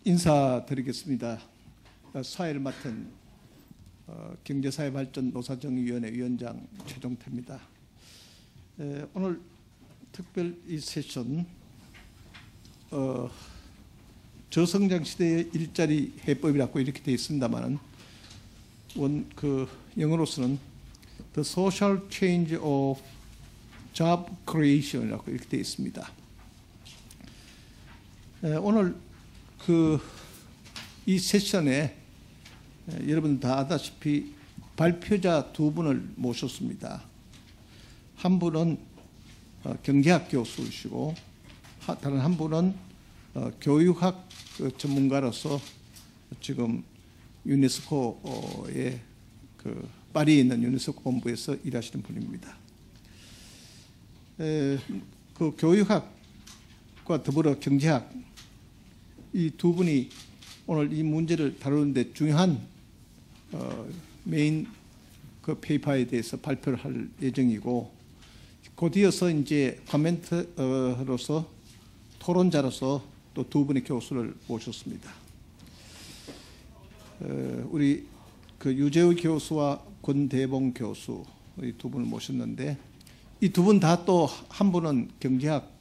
인사드리겠습니다. 사회를 맡은 경제사회발전 노사정의위원회 위원장 최종태입니다. 오늘 특별 이 세션 저성장 시대의 일자리 해법이라고 이렇게 되어 있습니다만은 영어로서는 The Social Change of Job Creation이라고 이렇게 되어 있습니다. 오늘 이 세션에 여러분 다 아다시피 발표자 두 분을 모셨습니다. 한 분은 경제학 교수이시고 다른 한 분은 교육학 전문가로서 지금 유네스코의 파리에 있는 유네스코 본부에서 일하시는 분입니다. 교육학과 더불어 경제학 이 두 분이 오늘 이 문제를 다루는데 중요한 메인 페이퍼에 대해서 발표를 할 예정이고, 곧이어서 이제 코멘트로서 토론자로서 또 두 분의 교수를 모셨습니다. 우리 유재우 교수와 권대봉 교수 이 두 분을 모셨는데, 이 두 분 다 또 한 분은 경제학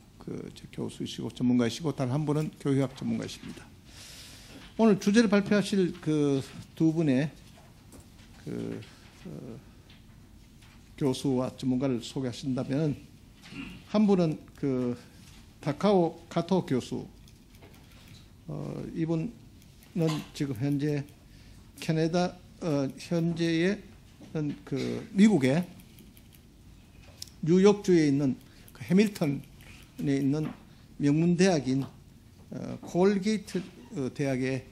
교수이시고 전문가이시고 다른 한 분은 교육학 전문가이십니다. 오늘 주제를 발표하실 두 분의 교수와 전문가를 소개하신다면, 한 분은 타카오 카토 교수, 이분은 지금 현재 캐나다 현재의 미국의 뉴욕주에 있는 해밀턴에 있는 명문대학인 콜게이트 대학의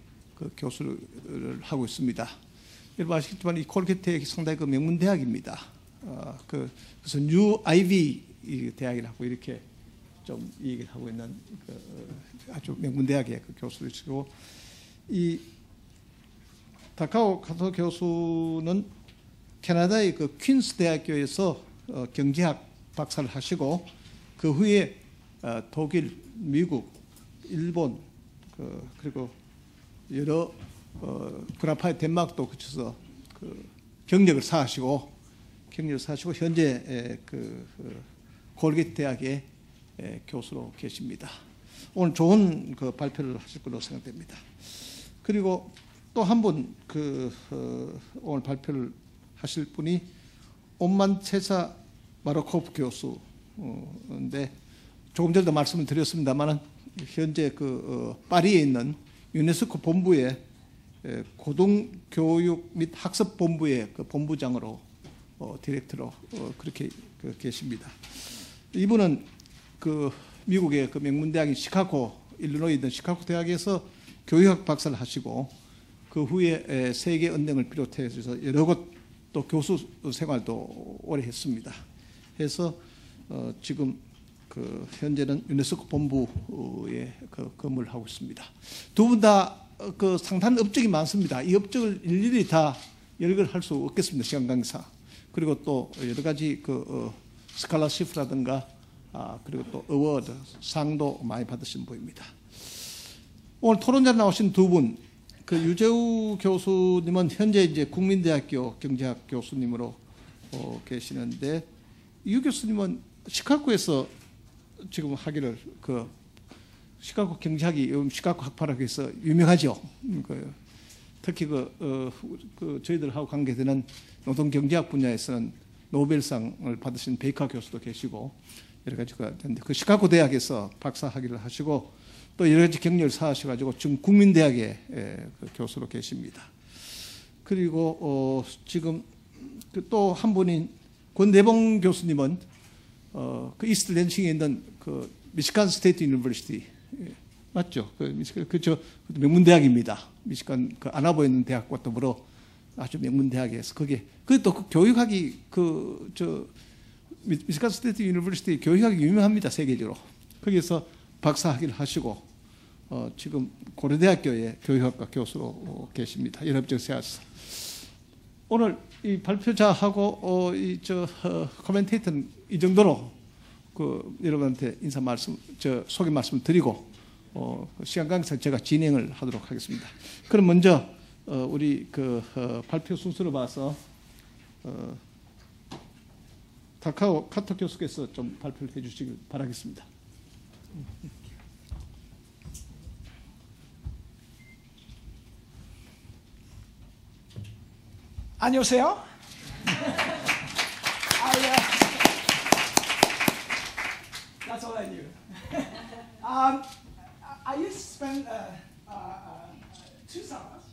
교수를 하고 있습니다. 여러분 아시겠지만 이 콜게이트 대학이 상당히 명문대학입니다. 그래서 뉴 아이비 대학이라고 이렇게 좀 얘기를 하고 있는 아주 명문대학의 교수이시고, 이 타카오 카토 교수는 캐나다의 퀸스 대학교에서 경제학 박사를 하시고, 그 후에 독일, 미국, 일본 그리고 여러 구라파의 덴마크도 거쳐서 경력을 쌓으시고 현재 콜게이트 대학의 교수로 계십니다. 오늘 좋은 발표를 하실 걸로 생각됩니다. 그리고 또 한 분 오늘 발표를 하실 분이 옴만체사 마르코프 교수인데, 조금 전에도 말씀을 드렸습니다만 현재 파리에 있는 유네스코 본부의 고등교육 및 학습본부의 본부장으로 디렉터로 그렇게 계십니다. 이분은 미국의 명문대학인 시카고, 일리노이에 있는 시카고 대학에서 교육학 박사를 하시고, 그 후에 세계은행을 비롯해서 여러 곳 또 교수 생활도 오래 했습니다. 해서 지금 현재는 유네스코 본부에 근무를 하고 있습니다. 두 분 다 상당한 업적이 많습니다. 이 업적을 일일이 다 열거를 할 수 없겠습니다, 시간 관계상. 그리고 또 여러 가지 스칼러십이라든가 그리고 또 어워드 상도 많이 받으신 분입니다. 오늘 토론자 나오신 두 분, 유재우 교수님은 현재 이제 국민대학교 경제학 교수님으로 계시는데, 유 교수님은 시카고에서 지금 하기를 시카고 경제학이 시카고 학파라고 해서 유명하죠. 특히 저희들하고 관계되는 노동 경제학 분야에서는 노벨상을 받으신 베이커 교수도 계시고 여러 가지가 있는데, 시카고 대학에서 박사 학위를 하시고 또 여러 가지 경력을 쌓으셔가지고 지금 국민대학의 교수로 계십니다. 그리고 지금 또 한 분인 권대봉 교수님은 이스트 랜싱에 있는 미시간 스테이트 유니버시티 맞죠? 그저 명문대학입니다. 미시간 아나보에 있는 대학과 더불어 아주 명문대학에서 또 교육학이 미시간 스테이트 유니버시티 교육학이 유명합니다, 세계적으로. 거기서 박사 학위를 하시고 지금 고려대학교의 교육학과 교수로 계십니다. 연합적 세아서. 오늘 이 발표자하고 코멘테이터는 이 정도로 여러분한테 인사 말씀, 소개 말씀 드리고 시간 관계상 제가 진행을 하도록 하겠습니다. 그럼 먼저 우리 발표 순서로 봐서 다카오 카토 교수께서 좀 발표를 해주시길 바라겠습니다. 안녕하세요. That's all I knew. I used to spend 2 summers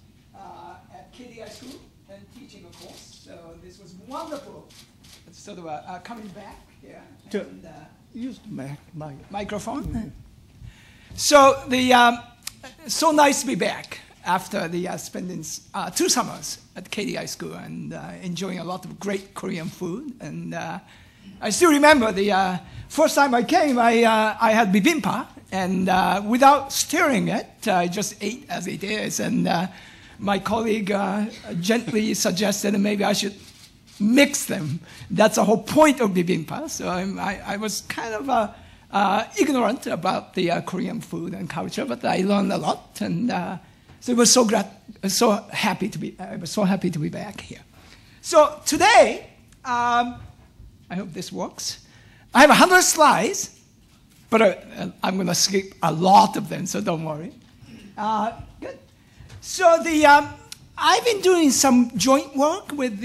at KDI school and teaching a course. So this was wonderful. It's sort of coming back here. And, use the microphone. So so nice to be back after spending 2 summers at KDI school and enjoying a lot of great Korean food. And I still remember the first time I came, I had bibimbap, and without stirring it, I just ate as it is. And my colleague gently suggested that maybe I should mix them. That's the whole point of bibimbap. So I was kind of ignorant about the Korean food and culture, but I learned a lot, and so it was I was so happy to be back here. So today, I hope this works. I have 100 slides, but I'm going to skip a lot of them, so don't worry. Good. So I've been doing some joint work with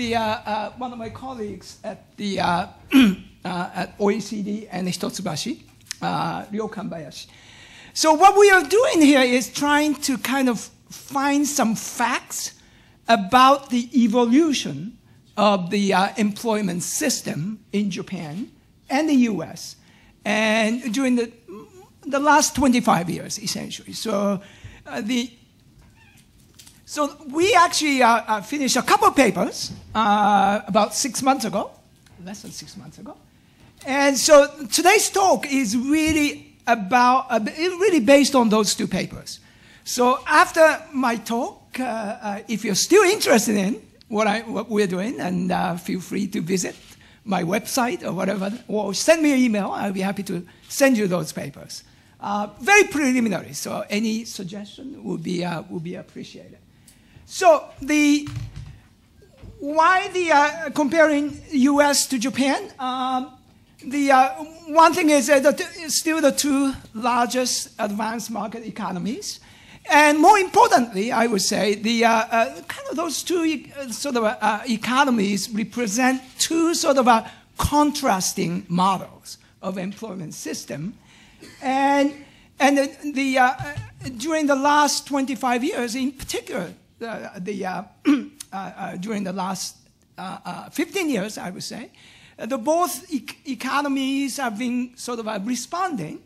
one of my colleagues at the at OECD and Hitotsubashi, Ryokan Bayashi. So what we are doing here is trying to kind of find some facts about the evolution of the employment system in Japan and the US, and during the last 25 years, essentially. So so we actually finished a couple of papers about 6 months ago, less than 6 months ago. And so today's talk is really really based on those 2 papers. So after my talk, if you're still interested in what we're doing, and feel free to visit my website or whatever, or send me an email. I'll be happy to send you those papers. Very preliminary, so any suggestion would be appreciated. So why comparing U.S. to Japan? One thing is that it's still the 2 largest advanced market economies. And more importantly, I would say, kind of those 2 sort of economies represent 2 sort of contrasting models of employment system. And during the last 25 years, in particular, during the last 15 years, I would say, both economies have been sort of responding.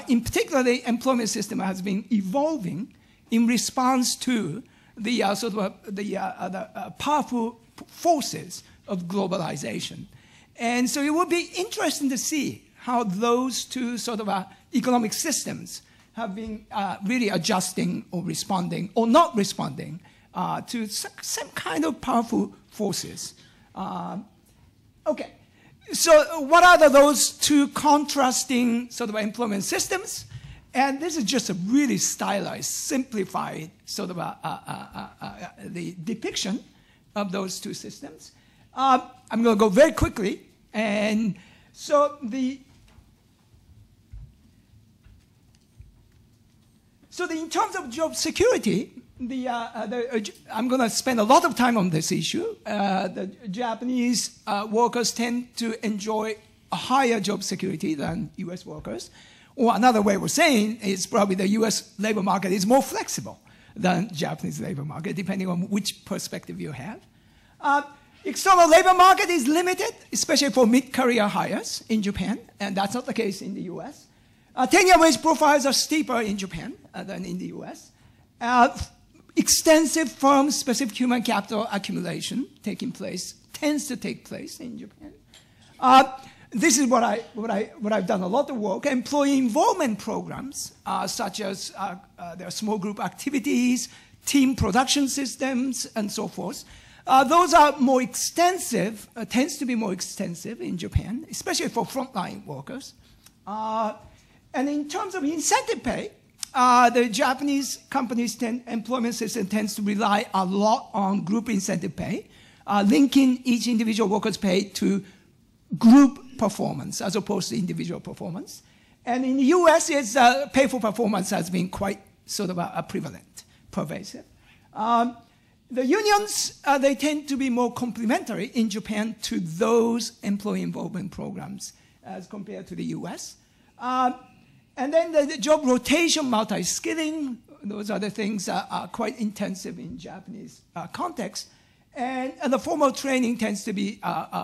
In particular, the employment system has been evolving in response to the powerful forces of globalization. And so it would be interesting to see how those 2 sort of economic systems have been really adjusting or responding or not responding to some kind of powerful forces. Okay. So what are those 2 contrasting sort of employment systems? And this is just a really stylized, simplified sort of the depiction of those 2 systems. I'm going to go very quickly. And so in terms of job security, I'm going to spend a lot of time on this issue. The Japanese workers tend to enjoy a higher job security than U.S. workers. Or another way of saying is probably the U.S. labor market is more flexible than Japanese labor market, depending on which perspective you have. External labor market is limited, especially for mid-career hires in Japan, and that's not the case in the U.S. Tenure wage profiles are steeper in Japan than in the U.S. Extensive firm-specific human capital accumulation tends to take place in Japan. This is what I've done a lot of work. Employee involvement programs, such as there are small group activities, team production systems, and so forth. Those are more extensive, tends to be more extensive in Japan, especially for frontline workers. And in terms of incentive pay, the Japanese companies' employment system tends to rely a lot on group incentive pay, linking each individual worker's pay to group performance as opposed to individual performance. And in the US, it's pay for performance has been quite sort of prevalent, pervasive. The unions, they tend to be more complementary in Japan to those employee involvement programs as compared to the US. And then the job rotation, multi-skilling, those other things are quite intensive in Japanese context. And the formal training tends to be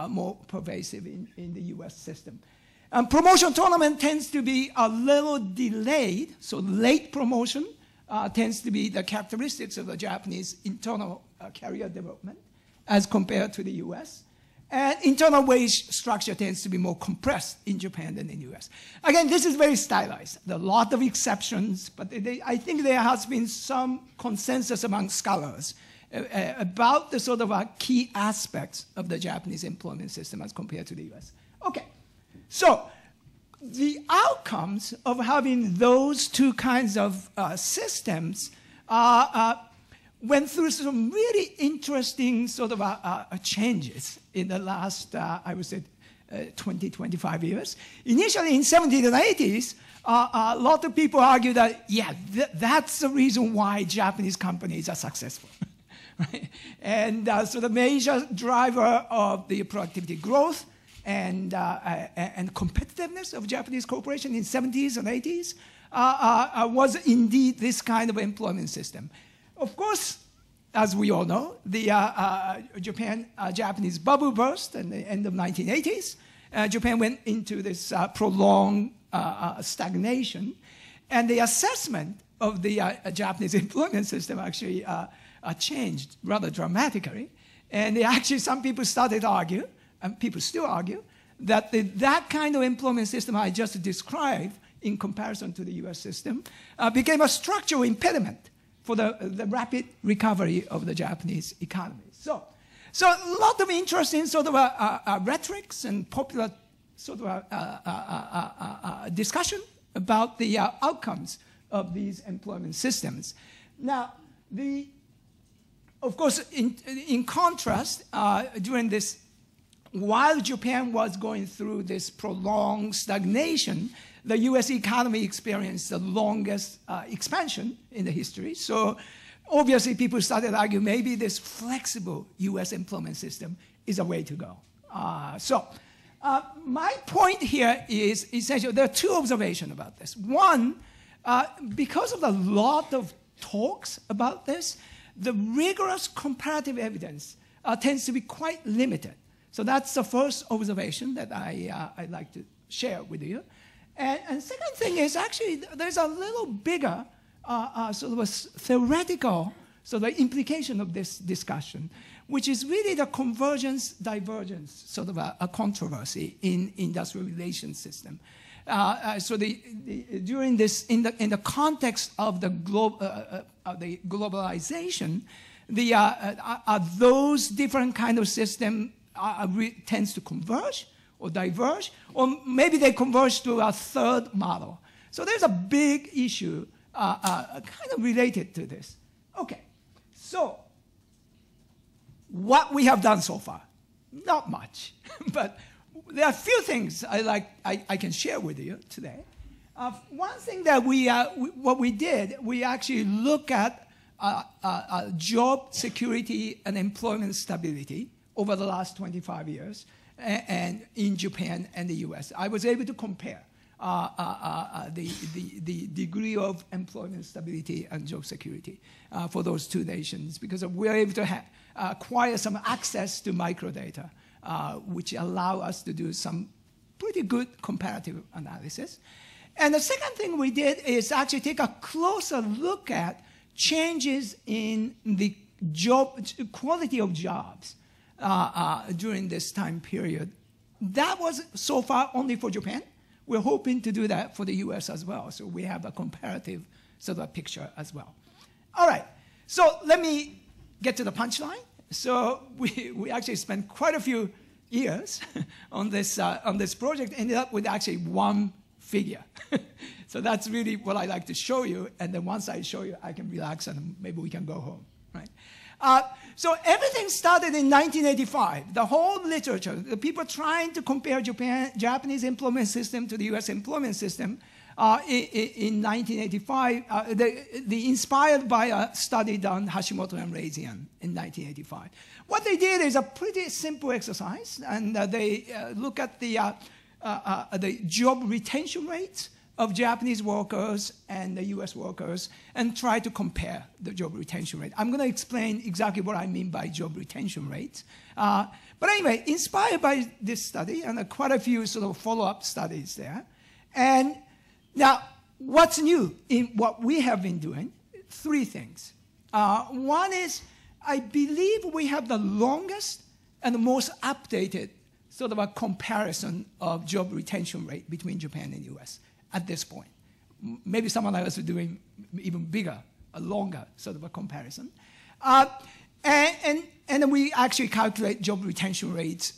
more pervasive in the US system. Promotion tournament tends to be a little delayed, so late promotion tends to be the characteristics of the Japanese internal career development as compared to the US. And internal wage structure tends to be more compressed in Japan than in the US. Again, this is very stylized. There are a lot of exceptions, but I think there has been some consensus among scholars about the sort of key aspects of the Japanese employment system as compared to the US. Okay, so the outcomes of having those two kinds of systems went through some really interesting sort of changes in the last, I would say, 20, 25 years. Initially in 70s and 80s, a lot of people argue that, yeah, that's the reason why Japanese companies are successful. Right? And so the major driver of the productivity growth and competitiveness of Japanese corporations in 70s and 80s was indeed this kind of employment system. Of course, as we all know, the Japanese bubble burst in the end of 1980s. Japan went into this prolonged stagnation, and the assessment of the Japanese employment system actually changed rather dramatically. And actually, some people started to argue, and people still argue, that that kind of employment system I just described in comparison to the US system became a structural impediment for the rapid recovery of the Japanese economy. So a lot of interesting sort of rhetorics and popular sort of discussion about the outcomes of these employment systems. Now, of course, in contrast, during this, while Japan was going through this prolonged stagnation, the US economy experienced the longest expansion in the history. So obviously people started arguing maybe this flexible US employment system is a way to go. My point here is essentially there are two observations about this. One, because of the lot of talks about this, the rigorous comparative evidence tends to be quite limited. So that's the first observation that I'd like to share with you. And second thing is actually there's a little bigger sort of a theoretical sort of implication of this discussion, which is really the convergence-divergence sort of a controversy in industrial relations system. So during this, in the context of the globalization, those different kind of system tends to converge or diverge, or maybe they converge to a third model. So there's a big issue kind of related to this. Okay, so what we have done so far, not much, but there are a few things I can share with you today. One thing that what we did, we actually look at job security and employment stability over the last 25 years, and in Japan and the US. I was able to compare the degree of employment stability and job security for those two nations, because we were able to acquire some access to microdata, which allow us to do some pretty good comparative analysis. And the second thing we did is actually take a closer look at changes in the quality of jobs during this time period. That was so far only for Japan. We're hoping to do that for the US as well. So we have a comparative sort of picture as well. All right, so let me get to the punchline. So we actually spent quite a few years on this project, ended up with actually one figure. So that's really what I like to show you. And then once I show you, I can relax and maybe we can go home, right? So everything started in 1985. The whole literature, the people trying to compare Japanese employment system to the U.S. employment system in 1985, they inspired by a study done Hashimoto and Razian in 1985. What they did is a pretty simple exercise, and they look at the job retention rates of Japanese workers and the U.S. workers and try to compare the job retention rate. I'm going to explain exactly what I mean by job retention rates. But anyway, inspired by this study and quite a few sort of follow-up studies there. And now, what's new in what we have been doing? Three things. One is, I believe we have the longest and the most updated sort of a comparison of job retention rate between Japan and U.S. at this point. Maybe someone else is doing even bigger, a longer sort of a comparison. And we actually calculate job retention rates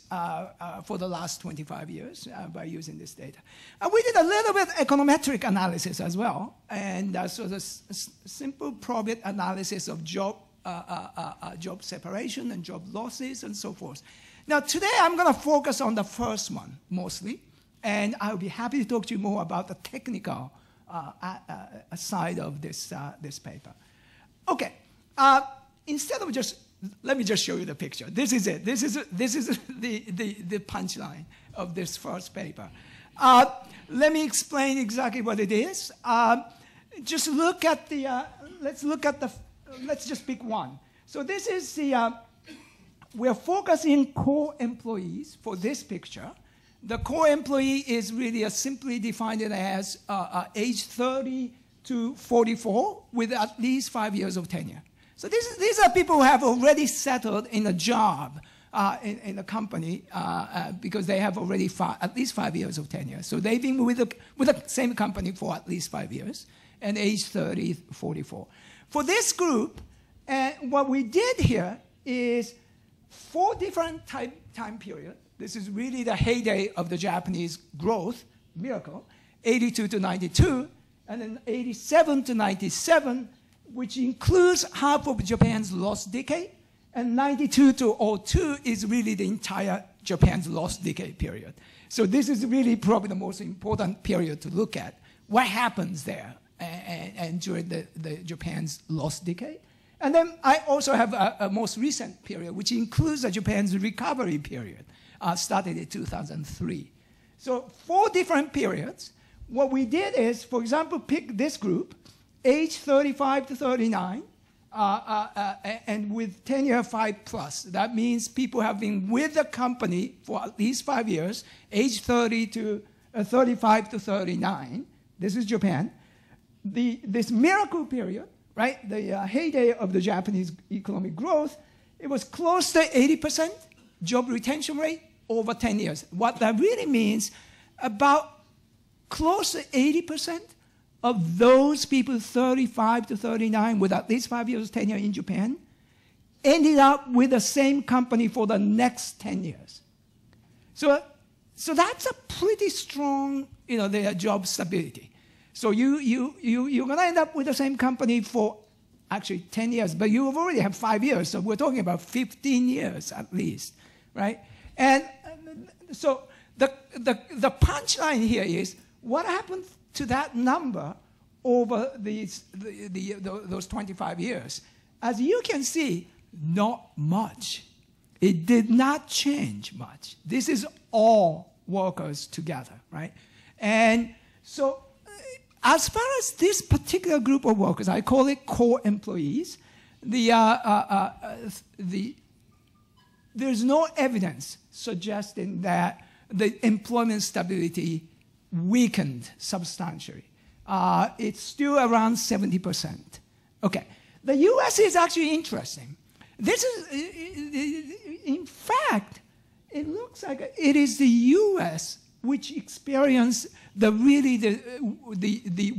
for the last 25 years by using this data. We did a little bit econometric analysis as well, and so the simple probit analysis of job separation and job losses and so forth. Now today I'm going to focus on the first one mostly, and I'll be happy to talk to you more about the technical side of this paper. Okay, instead of let me just show you the picture. This is it. This is the punchline of this first paper. Let me explain exactly what it is. Just look at the. Let's just pick one. So this is the. We're focusing core employees for this picture. The core employee is really simply defined as age 30 to 44 with at least 5 years of tenure. So these are people who have already settled in a job in a company because they have already at least 5 years of tenure. So they've been with the same company for at least 5 years, and age 30, 44. For this group, what we did here is 4 different time periods. This is really the heyday of the Japanese growth miracle, 82 to 92, and then 87 to 97, which includes half of Japan's lost decade, and 92 to 02 is really the entire Japan's lost decade period. So this is really probably the most important period to look at. What happens there and during the Japan's lost decade? And then I also have a most recent period, which includes the Japan's recovery period, started in 2003. So 4 different periods. What we did is, for example, pick this group, age 35 to 39, and with tenure 5+. That means people have been with the company for at least 5 years, age 30 to 35 to 39. This is Japan. This miracle period, right, the heyday of the Japanese economic growth, it was close to 80% job retention rate over 10 years. What that really means, about close to 80% of those people 35 to 39 with at least 5 years tenure in Japan ended up with the same company for the next 10 years. So that's a pretty strong, their job stability. So you're going to end up with the same company for actually 10 years, but you already have 5 years, so we're talking about 15 years at least, right? And so the punchline here is, what happened to that number over those 25 years? As you can see, not much. It did not change much. This is all workers together, right? And so as far as this particular group of workers, I call it core employees, there's no evidence suggesting that the employment stability weakened substantially. It's still around 70%. Okay. The U.S. is actually interesting. This is, in fact, it looks like it is the U.S. which experienced the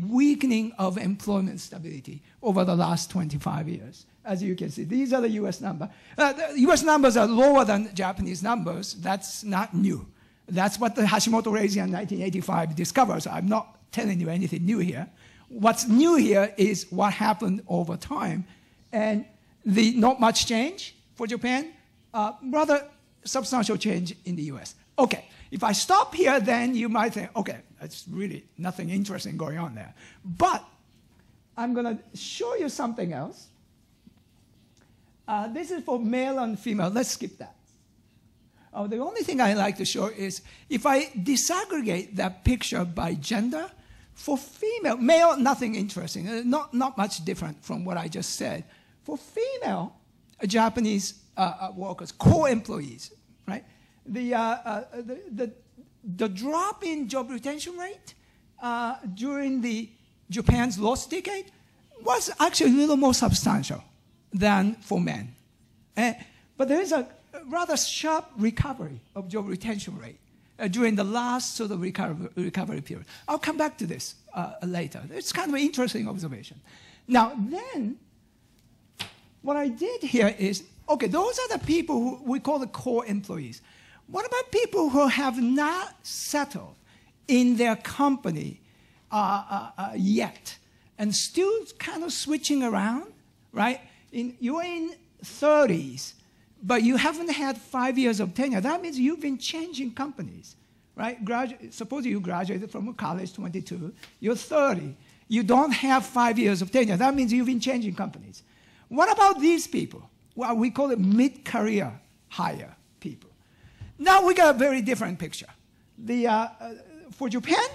weakening of employment stability over the last 25 years. As you can see, these are the U.S. numbers. The U.S. numbers are lower than Japanese numbers. That's not new. That's what the Hashimoto-Reisman in 1985 discovered. So I'm not telling you anything new here. What's new here is what happened over time. And not much change for Japan, rather substantial change in the US. Okay, if I stop here, then you might think, okay, that's really nothing interesting going on there. But I'm going to show you something else. This is for male and female. Let's skip that. The only thing I like to show is if I disaggregate that picture by gender, for female, male, nothing interesting, not much different from what I just said. For female Japanese workers, core employees, right? The drop in job retention rate during the Japan's lost decade was actually a little more substantial than for men. But there is a rather sharp recovery of job retention rate during the last sort of recovery period. I'll come back to this later. It's kind of an interesting observation. Now, then, what I did here is, okay, those are the people who we call the core employees. What about people who have not settled in their company yet and still kind of switching around, right? You're in 30s, but you haven't had 5 years of tenure. That means you've been changing companies, right? Suppose you graduated from college, 22, you're 30. You don't have 5 years of tenure. That means you've been changing companies. What about these people? Well, we call it mid-career hire people. Now we got a very different picture. For Japan,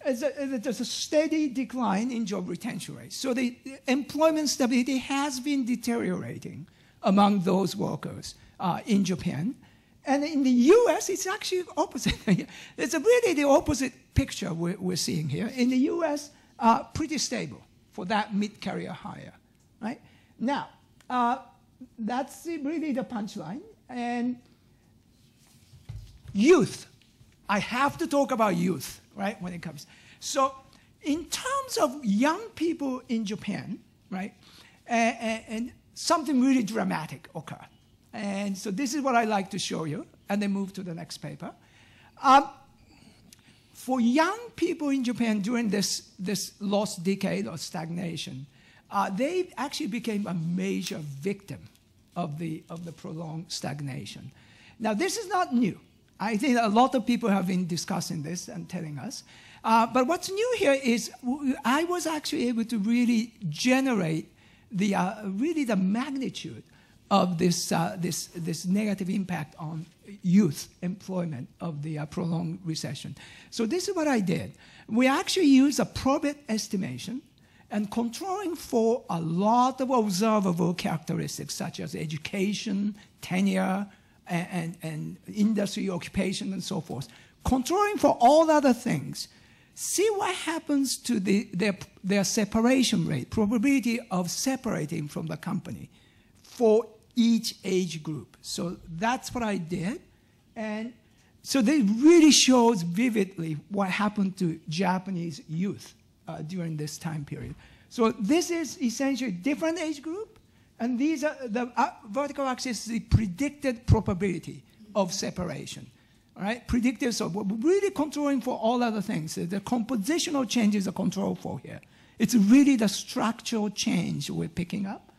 there's a steady decline in job retention rate. So the employment stability has been deteriorating among those workers in Japan. And in the US, it's actually opposite. It's really the opposite picture we're seeing here. In the US, pretty stable for that mid-career hire, right? Now, that's really the punchline. And youth. I have to talk about youth, right, when it comes. So in terms of young people in Japan, right, and something really dramatic occurred. And so this is what I like to show you, and then move to the next paper. For young people in Japan during this lost decade or stagnation, they actually became a major victim of the prolonged stagnation. Now, this is not new. I think a lot of people have been discussing this and telling us. But what's new here is I was actually able to really generate the magnitude of this negative impact on youth employment of the prolonged recession. So this is what I did. We actually used a probit estimation and controlling for a lot of observable characteristics such as education, tenure, and industry, occupation, and so forth. Controlling for all other things. See what happens to their separation rate, probability of separating from the company for each age group. So that's what I did. And so they really shows vividly what happened to Japanese youth during this time period. So this is essentially different age group, and these are the vertical axis is the predicted probability of separation. All right, predictive, so we're really controlling for all other things. The compositional changes are controlled for here. It's really the structural change we're picking up.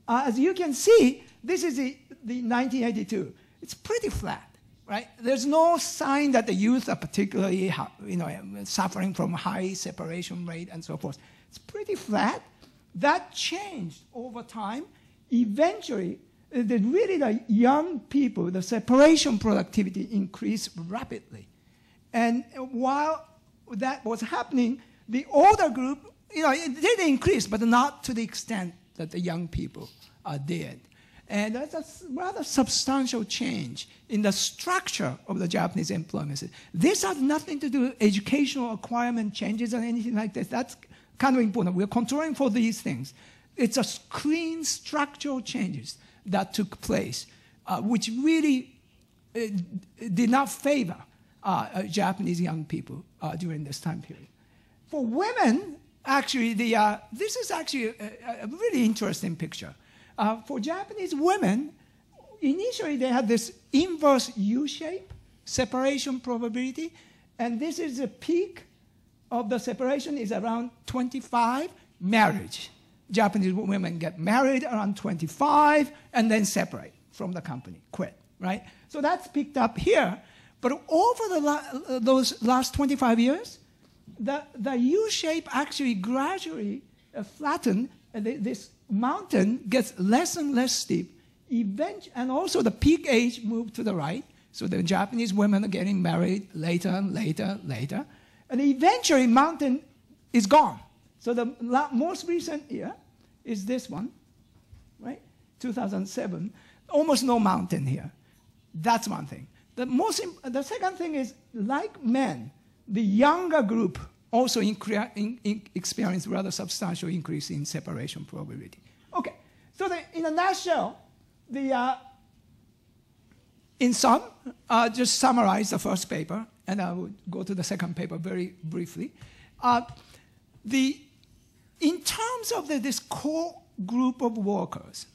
As you can see, this is the 1982. It's pretty flat, right? There's no sign that the youth are particularly, suffering from high separation rate and so forth. It's pretty flat. That changed over time. Eventually, the young people, the separation productivity increased rapidly. And while that was happening, the older group, it did increase, but not to the extent that the young people did. And that's a rather substantial change in the structure of the Japanese employment system. This has nothing to do with educational acquirement changes or anything like this. That's kind of important. We're controlling for these things. It's a clean structural changes that took place, which really did not favor Japanese young people during this time period. For women, actually, this is actually a really interesting picture. For Japanese women, initially they had this inverse U shape. separation probability. And this is the peak of the separation is around 25, marriage. Japanese women get married around 25 and then separate from the company, quit, right? So that's picked up here. But over those last 25 years, the U shape actually gradually flattened. This mountain gets less and less steep. And also the peak age moved to the right. So the Japanese women are getting married later and later. And eventually mountain is gone. So the most recent year is this one, right? 2007. Almost no mountain here. That's one thing. The second thing is, like men, the younger group also experienced rather substantial increase in separation probability. Okay, so in a nutshell, in sum, just summarize the first paper, and I will go to the second paper very briefly. In terms of this core group of workers,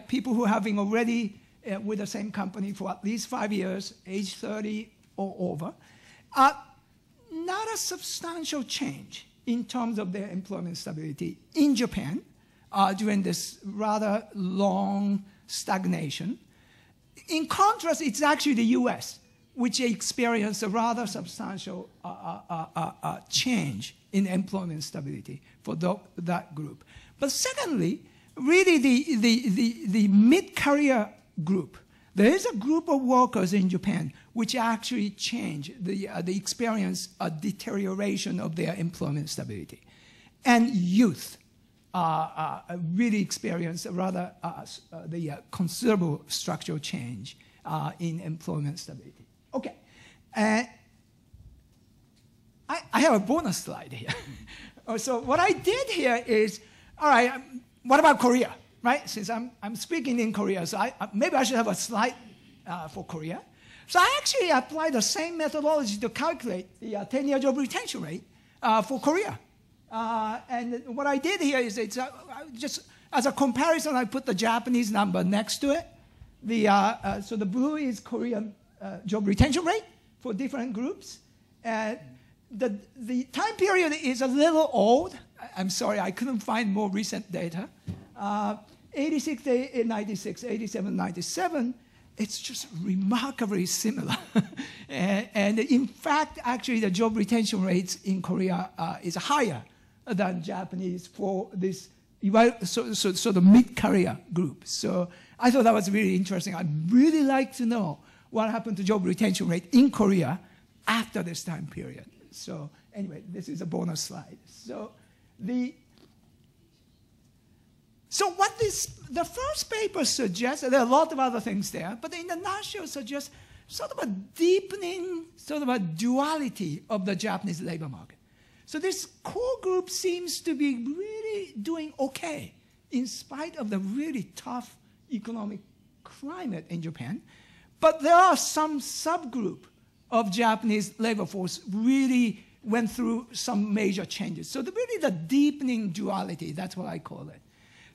people who have been already with the same company for at least 5 years, age 30 or over, not a substantial change in terms of their employment stability in Japan during this rather long stagnation. In contrast, it's actually the US, which experienced a rather substantial change in employment stability for that group. But secondly, really the mid-career group. There is a group of workers in Japan which actually change the experience a deterioration of their employment stability. And youth really experience a rather considerable structural change in employment stability. Okay. I have a bonus slide here. So what I did here is, all right, what about Korea? Right? Since I'm speaking in Korea, so maybe I should have a slide for Korea. So I actually applied the same methodology to calculate the 10-year job retention rate for Korea. And what I did here is just as a comparison, I put the Japanese number next to it. So the blue is Korean job retention rate for different groups. The time period is a little old. I'm sorry, I couldn't find more recent data. 86 to 96, 87, 97, it's just remarkably similar. and in fact, actually, the job retention rates in Korea is higher than Japanese for this, so the mid-career group. So I thought that was really interesting. I'd really like to know what happened to job retention rate in Korea after this time period. So anyway, this is a bonus slide. So what the first paper suggests, there are a lot of other things there, but in the nutshell suggests sort of a deepening, sort of a duality of the Japanese labor market. So this core group seems to be really doing okay in spite of the really tough economic climate in Japan. But there are some subgroup of Japanese labor force really went through some major changes. So really the deepening duality, that's what I call it.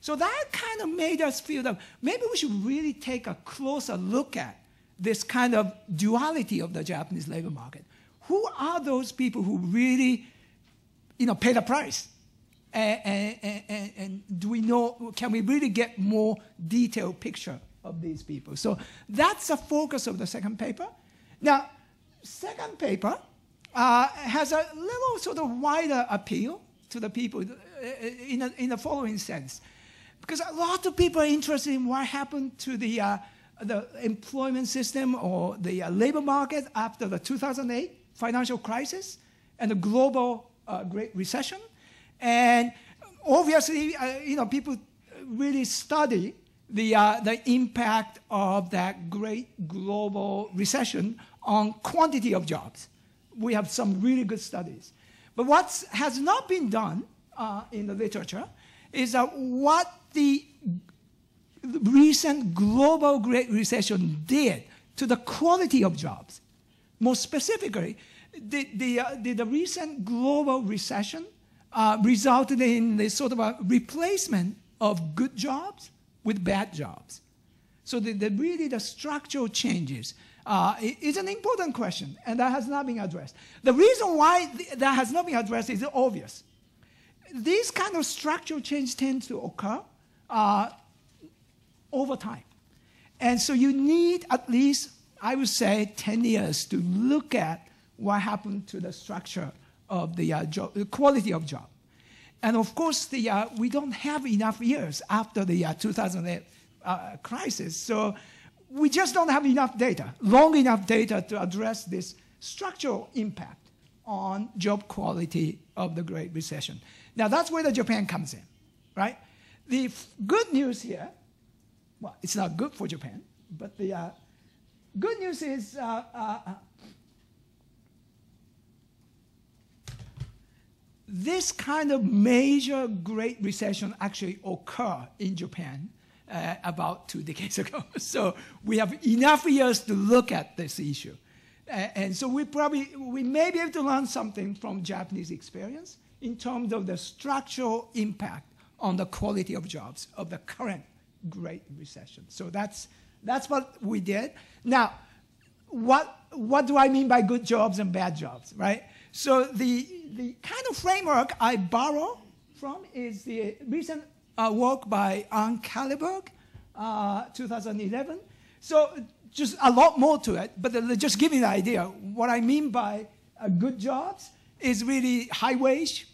So that kind of made us feel that maybe we should really take a closer look at this kind of duality of the Japanese labor market. Who are those people who really, pay the price? And do we know, can we really get more detailed picture of these people? So that's the focus of the second paper. Now, second paper has a little sort of wider appeal to the people in the following sense. Because a lot of people are interested in what happened to the employment system or the labor market after the 2008 financial crisis and the global Great Recession. And obviously, people really study the impact of that great global recession on quantity of jobs. We have some really good studies. But what has not been done in the literature is what the recent global Great Recession did to the quality of jobs. More specifically, the recent global recession resulted in this sort of a replacement of good jobs with bad jobs. So really the structural changes is an important question, and that has not been addressed. The reason why that has not been addressed is obvious. These kind of structural changes tend to occur over time. And so you need at least, I would say, 10 years to look at what happened to the structure of the quality of job. And of course, we don't have enough years after the 2008 crisis. So we just don't have enough data, long enough data to address this structural impact on job quality of the Great Recession. Now, that's where the Japan comes in, right? The good news here, well, it's not good for Japan, but the good news is this kind of major Great Recession actually occurred in Japan about 2 decades ago. So we have enough years to look at this issue. And so we may be able to learn something from Japanese experience in terms of the structural impact on the quality of jobs of the current Great Recession. So that's what we did. Now, what do I mean by good jobs and bad jobs, right? So the kind of framework I borrow from is the recent work by Ann Kalleberg, 2011. So just a lot more to it, but just give you an idea. What I mean by good jobs is really high wage,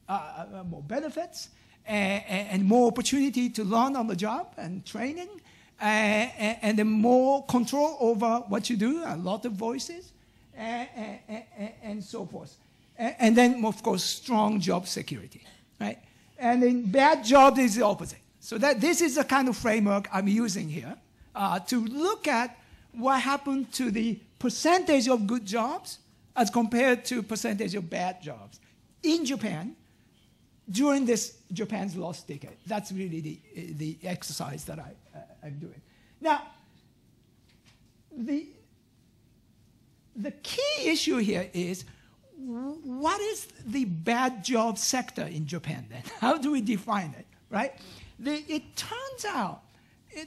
more benefits, and more opportunity to learn on the job and training, and then more control over what you do, a lot of voices, and so forth. And then, of course, strong job security, right? And then bad jobs is the opposite. So this is the kind of framework I'm using here to look at what happened to the percentage of good jobs as compared to percentage of bad jobs in Japan during this Japan's lost decade. That's really the exercise that I'm doing. Now, the key issue here is, what is the bad job sector in Japan then? How do we define it, right? It turns out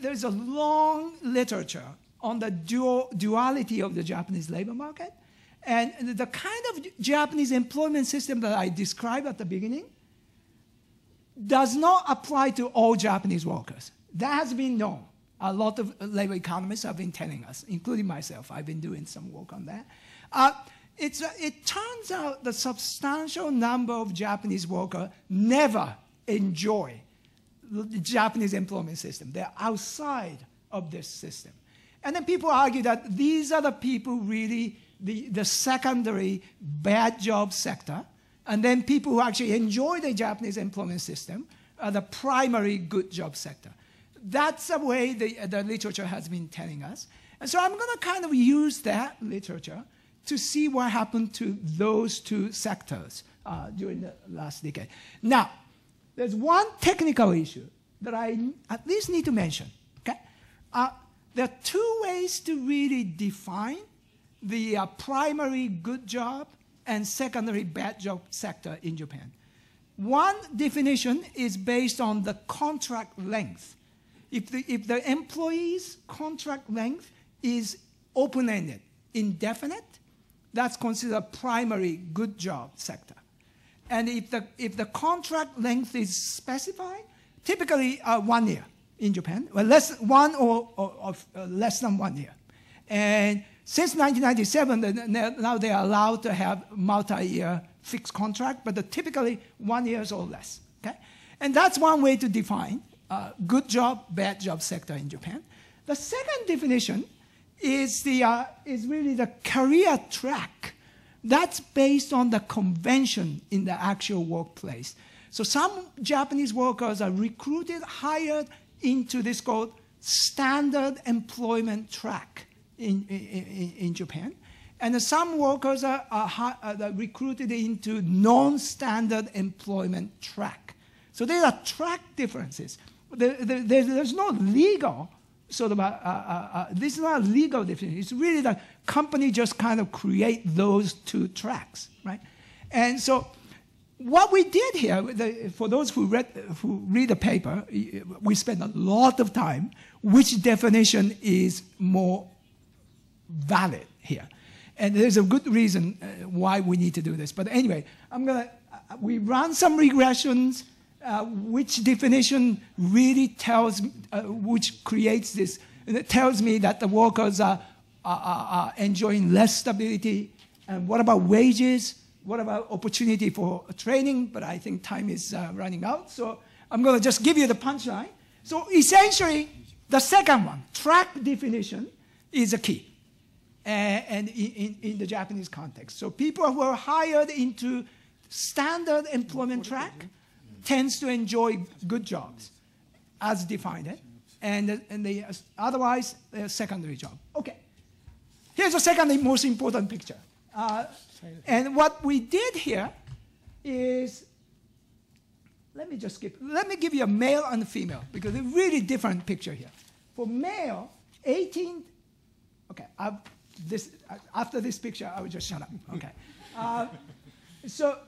there's a long literature on the duality of the Japanese labor market. And the kind of Japanese employment system that I described at the beginning does not apply to all Japanese workers. That has been known. A lot of labor economists have been telling us, including myself. I've been doing some work on that. It turns out the substantial number of Japanese workers never enjoy the Japanese employment system. They're outside of this system. And then people argue that these are the people really the secondary bad job sector, and then people who actually enjoy the Japanese employment system are the primary good job sector. That's the way the literature has been telling us. And so I'm going to kind of use that literature to see what happened to those two sectors during the last decade. Now, there's one technical issue that I at least need to mention. Okay? There are two ways to really define the primary good job and secondary bad job sector in Japan. One definition is based on the contract length. If the employee's contract length is open-ended, indefinite, that's considered primary good job sector. And if the contract length is specified, typically 1 year in Japan, well, less than 1 year. And since 1997, now they are allowed to have multi-year fixed contract, but typically 1 year or less. Okay? And that's one way to define good job, bad job sector in Japan. The second definition is really the career track. That's based on the convention in the actual workplace. So some Japanese workers are recruited, hired into this called standard employment track in Japan. And some workers are recruited into non-standard employment track. So there are track differences. There's no legal sort of this is not a legal definition. It's really the company just kind of create those two tracks, right? And so what we did here, for those who read the paper, we spent a lot of time which definition is more valid here. And there's a good reason why we need to do this. But anyway, we run some regressions, which definition really tells, which creates this, and it tells me that the workers are enjoying less stability. And what about wages? What about opportunity for training? But I think time is running out. So I'm going to just give you the punchline. So essentially, the second one, track definition, is a key. And in the Japanese context. So people who are hired into standard employment track tends to enjoy good jobs, as defined it. And otherwise, a secondary job. Okay. Here's the second most important picture. And what we did here is, let me give you a male and a female, because they're really different picture here. For male, 18, okay, after this picture, I will just shut up, okay. So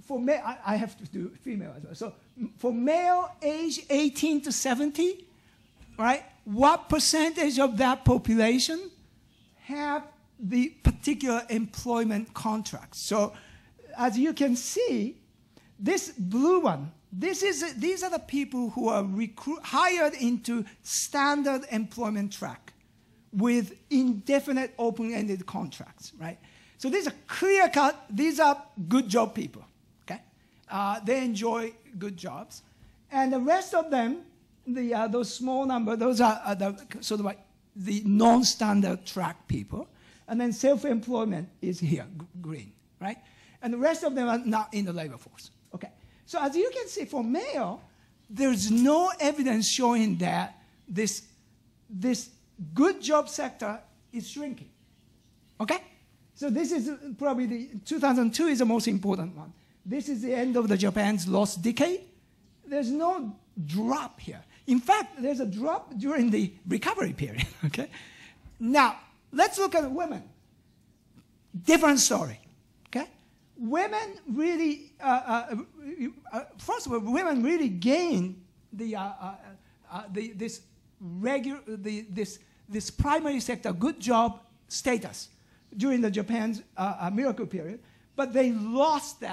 for male, I have to do female as well. So for male age 18 to 70, right, what percentage of that population have the particular employment contracts? So as you can see, this blue one, these are the people who are hired into standard employment track with indefinite open-ended contracts, right? So these are clear-cut, these are good job people, okay? They enjoy good jobs. And the rest of them, those small number, those are the sort of like the non-standard track people. And then self-employment is here, green, right? And the rest of them are not in the labor force, okay? So as you can see, for male, there's no evidence showing that this good job sector is shrinking, okay? So this is probably 2002 is the most important one. This is the end of the Japan's lost decade. There's no drop here. In fact, there's a drop during the recovery period, okay? Now, let's look at women. Different story, okay? Women really, first of all, women really gain this primary sector good job status during the Japan's miracle period, but they lost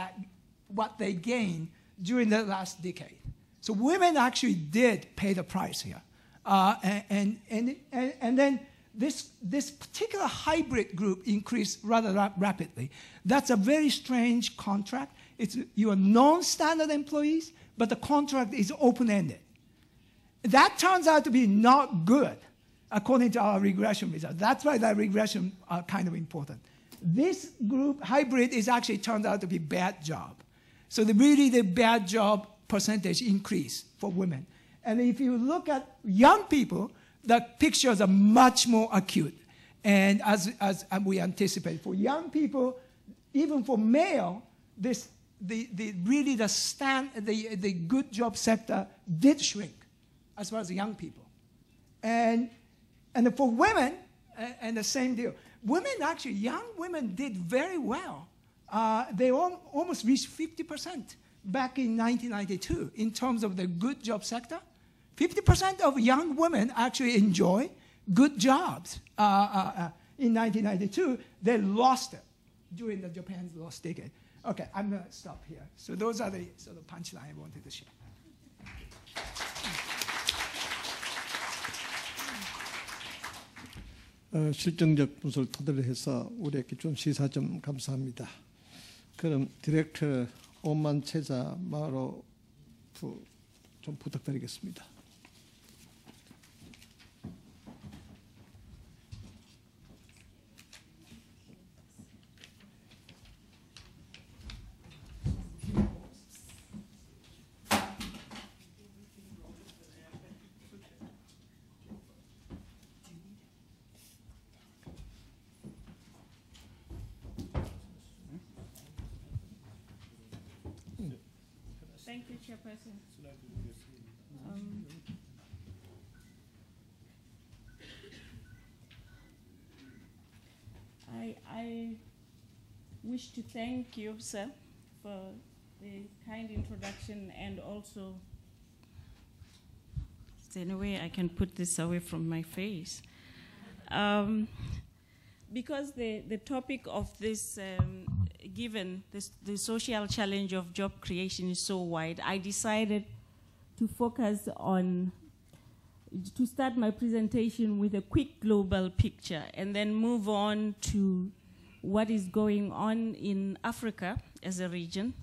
what they gained during the last decade. So women actually did pay the price here, and then this particular hybrid group increased rather rapidly. That's a very strange contract. You are non-standard employees, but the contract is open-ended. That turns out to be not good, according to our regression results. That's why the regression are kind of important. This group, hybrid, is actually turned out to be bad job. So the bad job percentage increased for women. And if you look at young people, the pictures are much more acute. And as we anticipate, for young people, even for male, the good job sector did shrink as far as young people. And for women, and the same deal. Women actually, young women did very well. They almost reached 50% back in 1992 in terms of the good job sector. 50% of young women actually enjoy good jobs. In 1992, they lost it during the Japan's lost decade. Okay, I'm going to stop here. So those are the sort of punchline I wanted to share. 실증적 분석을 토대로 해서 우리에게 준 시사 좀 감사합니다. 그럼 디렉터 오만 체자 마로 좀 부탁드리겠습니다. Thank you, Chairperson. I wish to thank you, sir, for the kind introduction, and also, is there any way I can put this away from my face? Because the topic of this, given this, the social challenge of job creation is so wide, I decided to focus on, to start my presentation with a quick global picture and then move on to what is going on in Africa as a region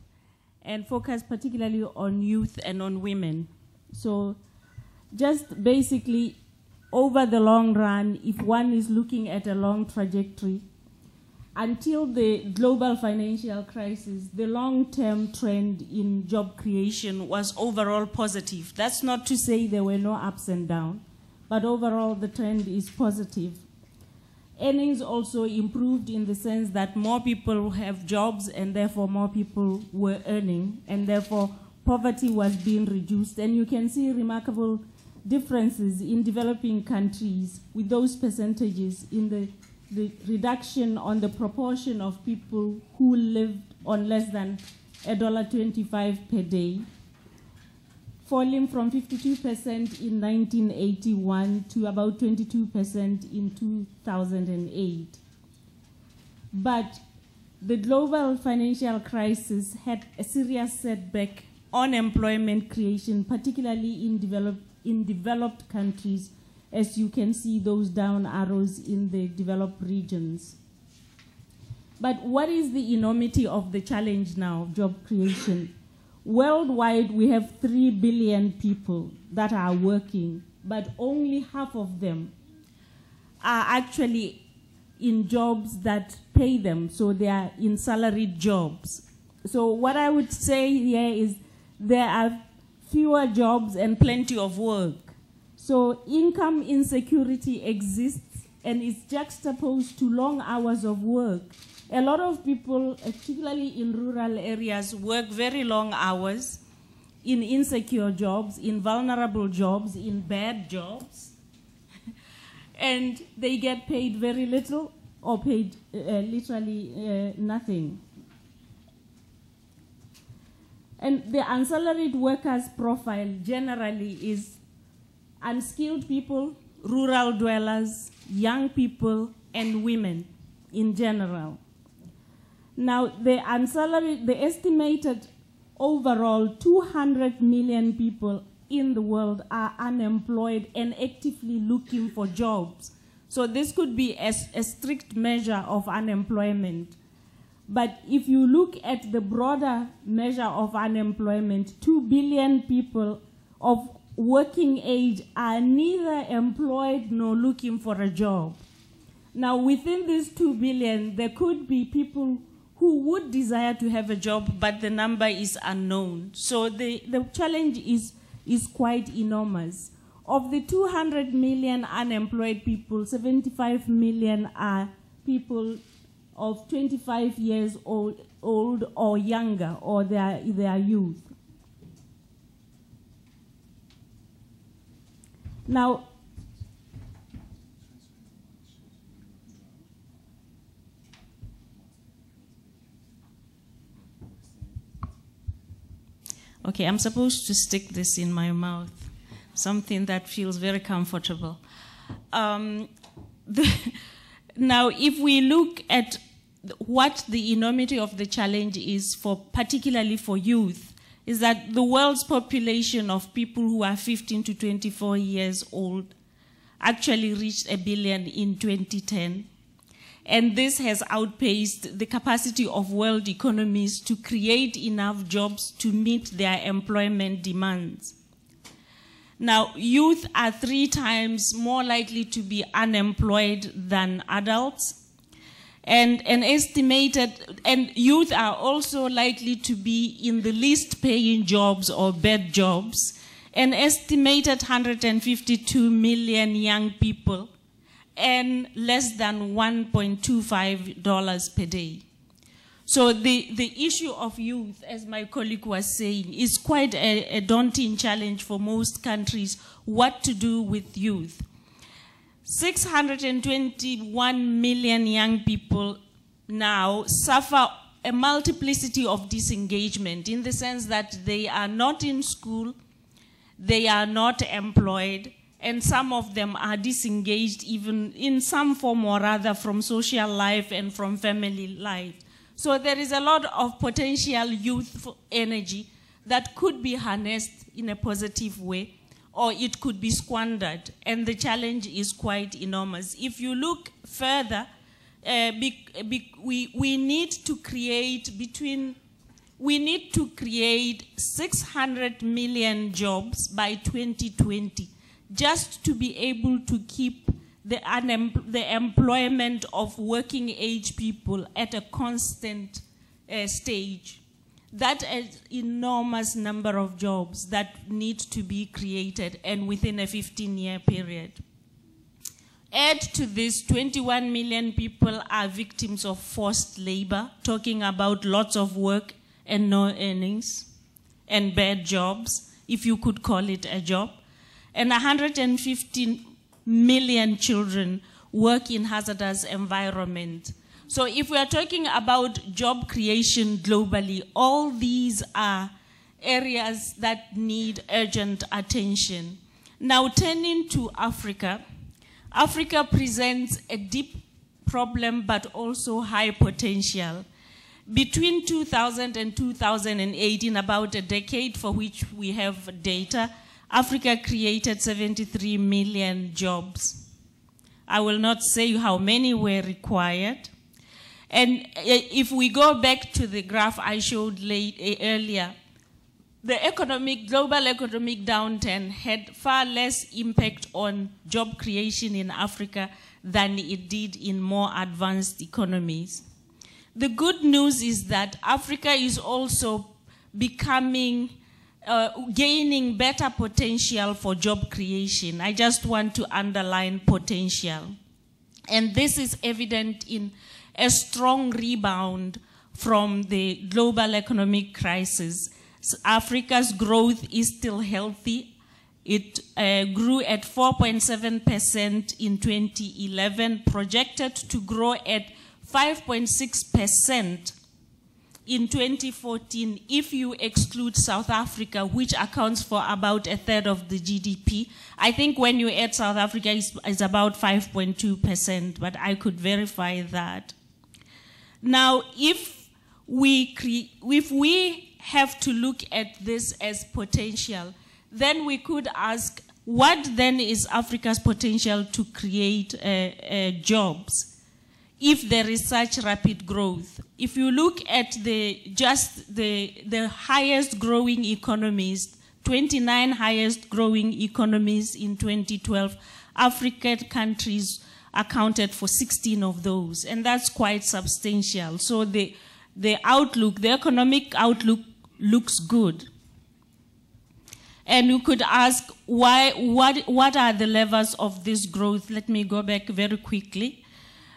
and focus particularly on youth and on women. So just basically over the long run, if one is looking at a long trajectory, until the global financial crisis, the long-term trend in job creation was overall positive. That's not to say there were no ups and downs, but overall the trend is positive. Earnings also improved in the sense that more people have jobs and therefore more people were earning, and therefore poverty was being reduced. And you can see remarkable differences in developing countries with those percentages in the reduction on the proportion of people who lived on less than $1.25 per day, falling from 52% in 1981 to about 22% in 2008. But the global financial crisis had a serious setback on employment creation, particularly in developed countries, as you can see those down arrows in the developed regions. But what is the enormity of the challenge now of job creation? Worldwide, we have 3 billion people that are working, but only half of them are actually in jobs that pay them, so they are in salaried jobs. So what I would say here is there are fewer jobs and plenty of work. So income insecurity exists and is juxtaposed to long hours of work. A lot of people, particularly in rural areas, work very long hours in insecure jobs, in vulnerable jobs, in bad jobs. And they get paid very little or paid literally nothing. And the unsalaried workers profile generally is unskilled people, rural dwellers, young people, and women in general. Now, the estimated overall 200 million people in the world are unemployed and actively looking for jobs. So this could be a strict measure of unemployment. But if you look at the broader measure of unemployment, 2 billion people of working age are neither employed nor looking for a job. Now, within these 2 billion, there could be people who would desire to have a job, but the number is unknown. So the challenge is quite enormous. Of the 200 million unemployed people, 75 million are people of 25 years old or younger, or they are youth. Now, okay, I'm supposed to stick this in my mouth, something that feels very comfortable. Now, if we look at what the enormity of the challenge is, particularly for youth, is that the world's population of people who are 15 to 24 years old actually reached 1 billion in 2010. And this has outpaced the capacity of world economies to create enough jobs to meet their employment demands. Now, youth are 3 times more likely to be unemployed than adults. And youth are also likely to be in the least paying jobs or bad jobs. An estimated 152 million young people earn less than $1.25 per day. So the issue of youth, as my colleague was saying, is quite a daunting challenge for most countries, what to do with youth. 621 million young people now suffer a multiplicity of disengagement in the sense that they are not in school, they are not employed, and some of them are disengaged even in some form or other from social life and from family life. So there is a lot of potential youthful energy that could be harnessed in a positive way, or it could be squandered, and the challenge is quite enormous. If you look further, we need to create 600 million jobs by 2020 just to be able to keep the employment of working age people at a constant stage. That is an enormous number of jobs that need to be created, and within a 15-year period. Add to this, 21 million people are victims of forced labor, talking about lots of work and no earnings, and bad jobs, if you could call it a job. And 115 million children work in hazardous environment. So if we are talking about job creation globally, all these are areas that need urgent attention. Now turning to Africa, Africa presents a deep problem but also high potential. Between 2000 and 2008, in about a decade for which we have data, Africa created 73 million jobs. I will not say how many were required. And if we go back to the graph I showed earlier, the global economic downturn had far less impact on job creation in Africa than it did in more advanced economies. The good news is that Africa is also becoming, gaining better potential for job creation. I just want to underline potential. And this is evident in a strong rebound from the global economic crisis. So Africa's growth is still healthy. It grew at 4.7% in 2011, projected to grow at 5.6% in 2014 if you exclude South Africa, which accounts for about a third of the GDP. I think when you add South Africa, it's about 5.2%, but I could verify that. Now, if we have to look at this as potential, then we could ask, what then is Africa's potential to create jobs if there is such rapid growth? If you look at the highest growing economies, 29 highest growing economies in 2012, African countries accounted for 16 of those, and that's quite substantial. So the economic outlook looks good. And you could ask, what are the levers of this growth? Let me go back very quickly.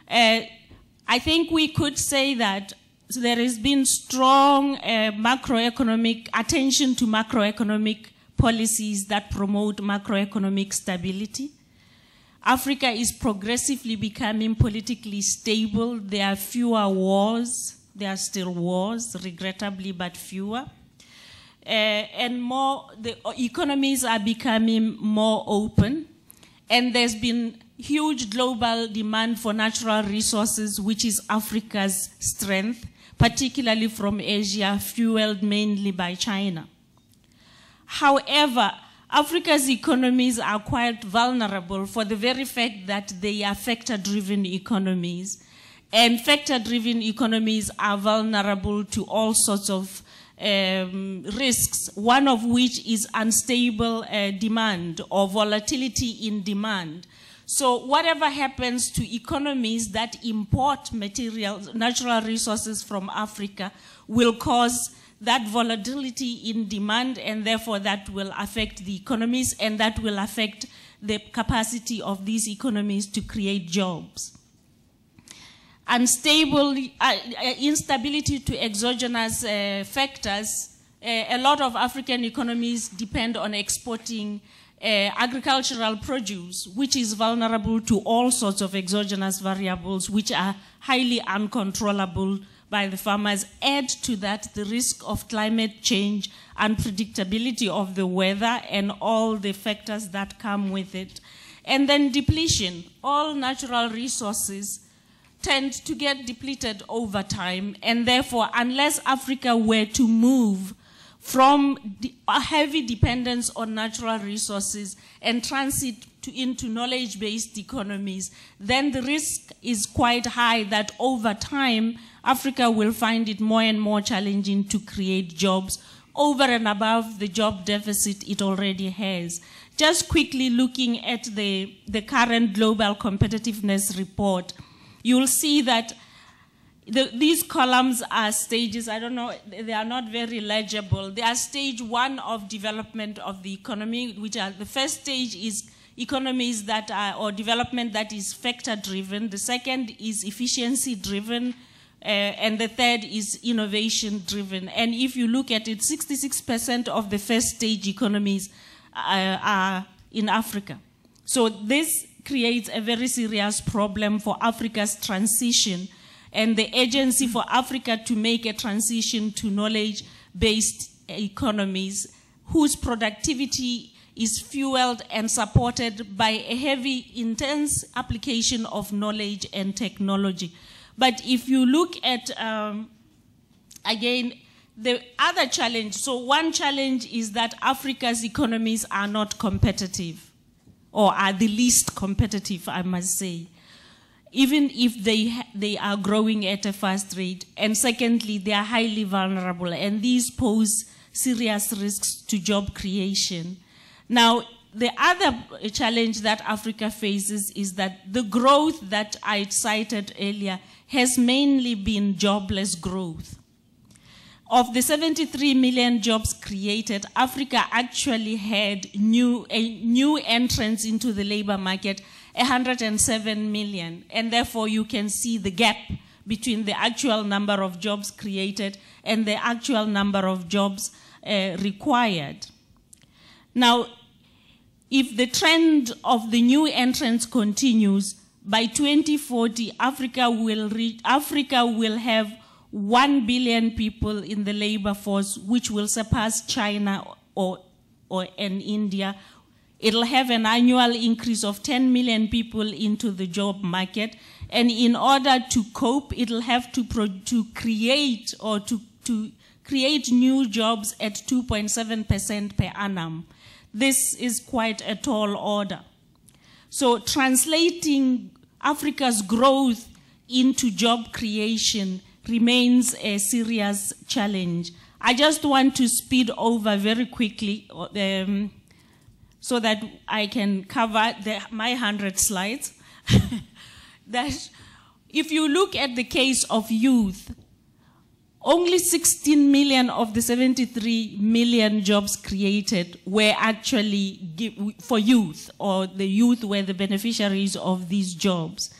I think we could say that there has been strong macroeconomic attention to macroeconomic policies that promote macroeconomic stability. Africa is progressively becoming politically stable. There are fewer wars. There are still wars, regrettably, but fewer. And the economies are becoming more open. And there's been huge global demand for natural resources, which is Africa's strength, particularly from Asia, fueled mainly by China. However, Africa's economies are quite vulnerable for the very fact that they are factor-driven economies. And factor-driven economies are vulnerable to all sorts of risks, one of which is unstable demand or volatility in demand. So whatever happens to economies that import materials, natural resources from Africa will cause that volatility in demand, and therefore that will affect the economies, and that will affect the capacity of these economies to create jobs. Instability to exogenous factors. A lot of African economies depend on exporting agricultural produce, which is vulnerable to all sorts of exogenous variables, which are highly uncontrollable by the farmers. Add to that the risk of climate change, unpredictability of the weather, and all the factors that come with it. And then depletion. All natural resources tend to get depleted over time, and therefore, unless Africa were to move from a heavy dependence on natural resources and transit into knowledge-based economies, then the risk is quite high that over time, Africa will find it more and more challenging to create jobs over and above the job deficit it already has. Just quickly looking at the current global competitiveness report, you'll see that these columns are stages. I don't know, they are not very legible. They are stage 1 of development of the economy, which are, the first stage is economies that are, or development that is factor-driven. The second is efficiency-driven. And the third is innovation-driven. And if you look at it, 66% of the first stage economies are in Africa. So this creates a very serious problem for Africa's transition and the agency for Africa to make a transition to knowledge-based economies whose productivity is fueled and supported by a heavy, intense application of knowledge and technology. But if you look at, again, the other challenge, so one challenge is that Africa's economies are not competitive, or are the least competitive, I must say, even if they are growing at a fast rate. And secondly, they are highly vulnerable, and these pose serious risks to job creation. Now, the other challenge that Africa faces is that the growth that I cited earlier has mainly been jobless growth. Of the 73 million jobs created, Africa actually had new entrants into the labor market, 107 million. And therefore, you can see the gap between the actual number of jobs created and the actual number of jobs required. Now, if the trend of the new entrants continues, by 2040, Africa will have 1 billion people in the labor force, which will surpass China and India. It'll have an annual increase of 10 million people into the job market. And in order to cope, it'll have to create new jobs at 2.7% per annum. This is quite a tall order. So translating Africa's growth into job creation remains a serious challenge. I just want to speed over very quickly so that I can cover my 100 slides. That if you look at the case of youth, only 16 million of the 73 million jobs created were actually for youth, or the youth were the beneficiaries of these jobs.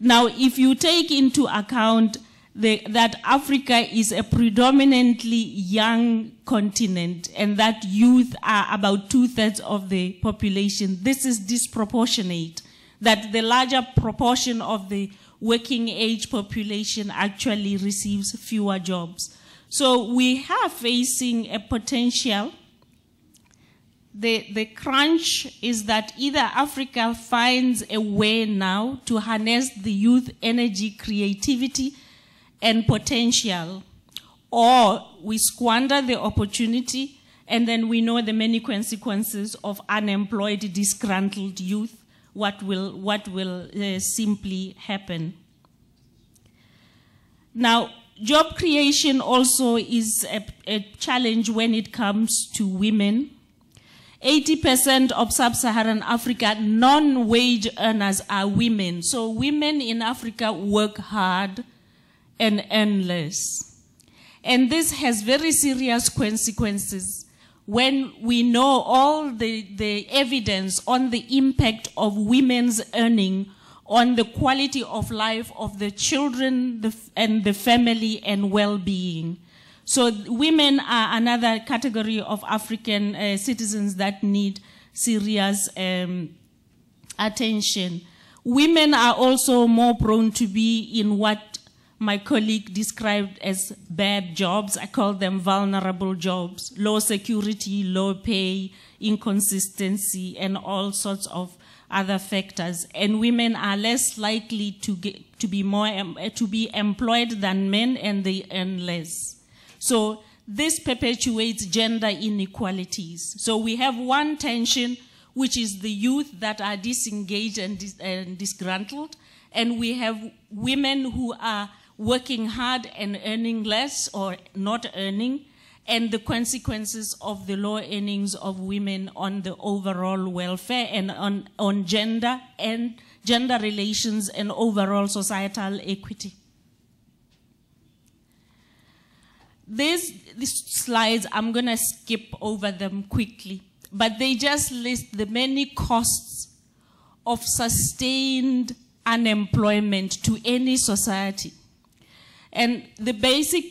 Now, if you take into account that Africa is a predominantly young continent and that youth are about 2/3 of the population, this is disproportionate, that the larger proportion of the working age population actually receives fewer jobs. So we are facing a potential. The crunch is that either Africa finds a way now to harness the youth energy, creativity, and potential, or we squander the opportunity, and then we know the many consequences of unemployed, disgruntled youth, what will simply happen. Now, job creation also is a challenge when it comes to women. 80% of sub-Saharan Africa non-wage earners are women. So women in Africa work hard and earn less. And this has very serious consequences when we know all the evidence on the impact of women's earning on the quality of life of the children and the family and well-being. So women are another category of African citizens that need serious attention. Women are also more prone to be in what my colleague described as bad jobs. I call them vulnerable jobs, low security, low pay, inconsistency, and all sorts of other factors. And women are less likely to be employed than men, and they earn less. So this perpetuates gender inequalities. So we have one tension, which is the youth that are disengaged and disgruntled, and we have women who are working hard and earning less or not earning, and the consequences of the low earnings of women on the overall welfare and on gender and gender relations and overall societal equity. These slides, I'm going to skip over them quickly, but they just list the many costs of sustained unemployment to any society. And the basic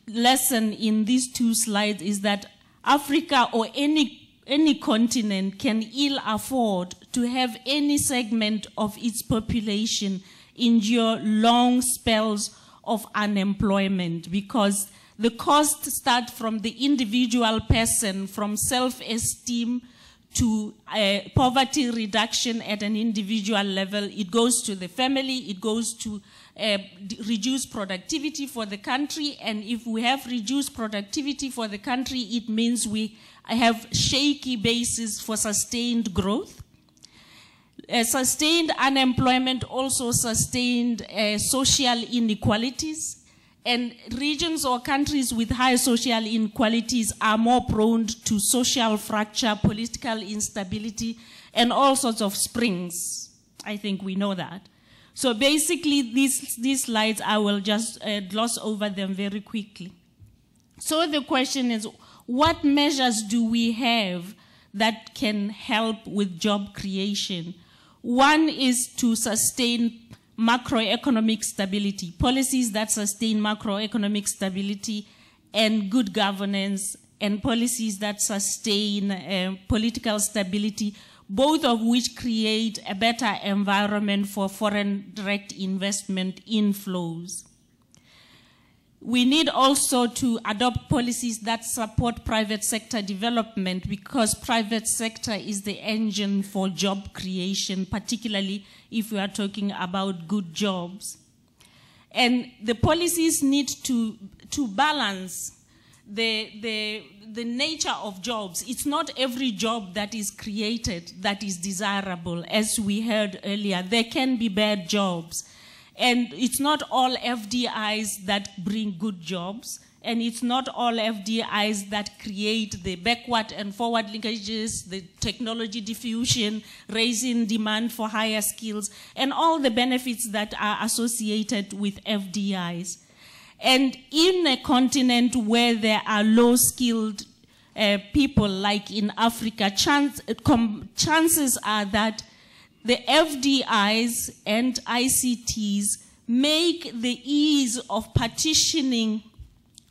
lesson in these two slides is that Africa or any continent can ill afford to have any segment of its population endure long spells of unemployment, because the costs start from the individual person, from self-esteem to poverty reduction at an individual level. It goes to the family, it goes to reduce productivity for the country, and if we have reduced productivity for the country, it means we have shaky basis for sustained growth. Sustained unemployment also sustained social inequalities, and regions or countries with high social inequalities are more prone to social fracture, political instability, and all sorts of springs. I think we know that. So basically, these slides, I will just gloss over them very quickly. So the question is, what measures do we have that can help with job creation? One is to sustain macroeconomic stability, policies that sustain macroeconomic stability and good governance, and policies that sustain political stability, both of which create a better environment for foreign direct investment inflows. We need also to adopt policies that support private sector development, because private sector is the engine for job creation, particularly if we are talking about good jobs. And the policies need to balance the nature of jobs. It's not every job that is created that is desirable. As we heard earlier, there can be bad jobs. And it's not all FDIs that bring good jobs, and it's not all FDIs that create the backward and forward linkages, the technology diffusion, raising demand for higher skills, and all the benefits that are associated with FDIs. And in a continent where there are low-skilled people, like in Africa, chances are that the FDIs and ICTs make the ease of partitioning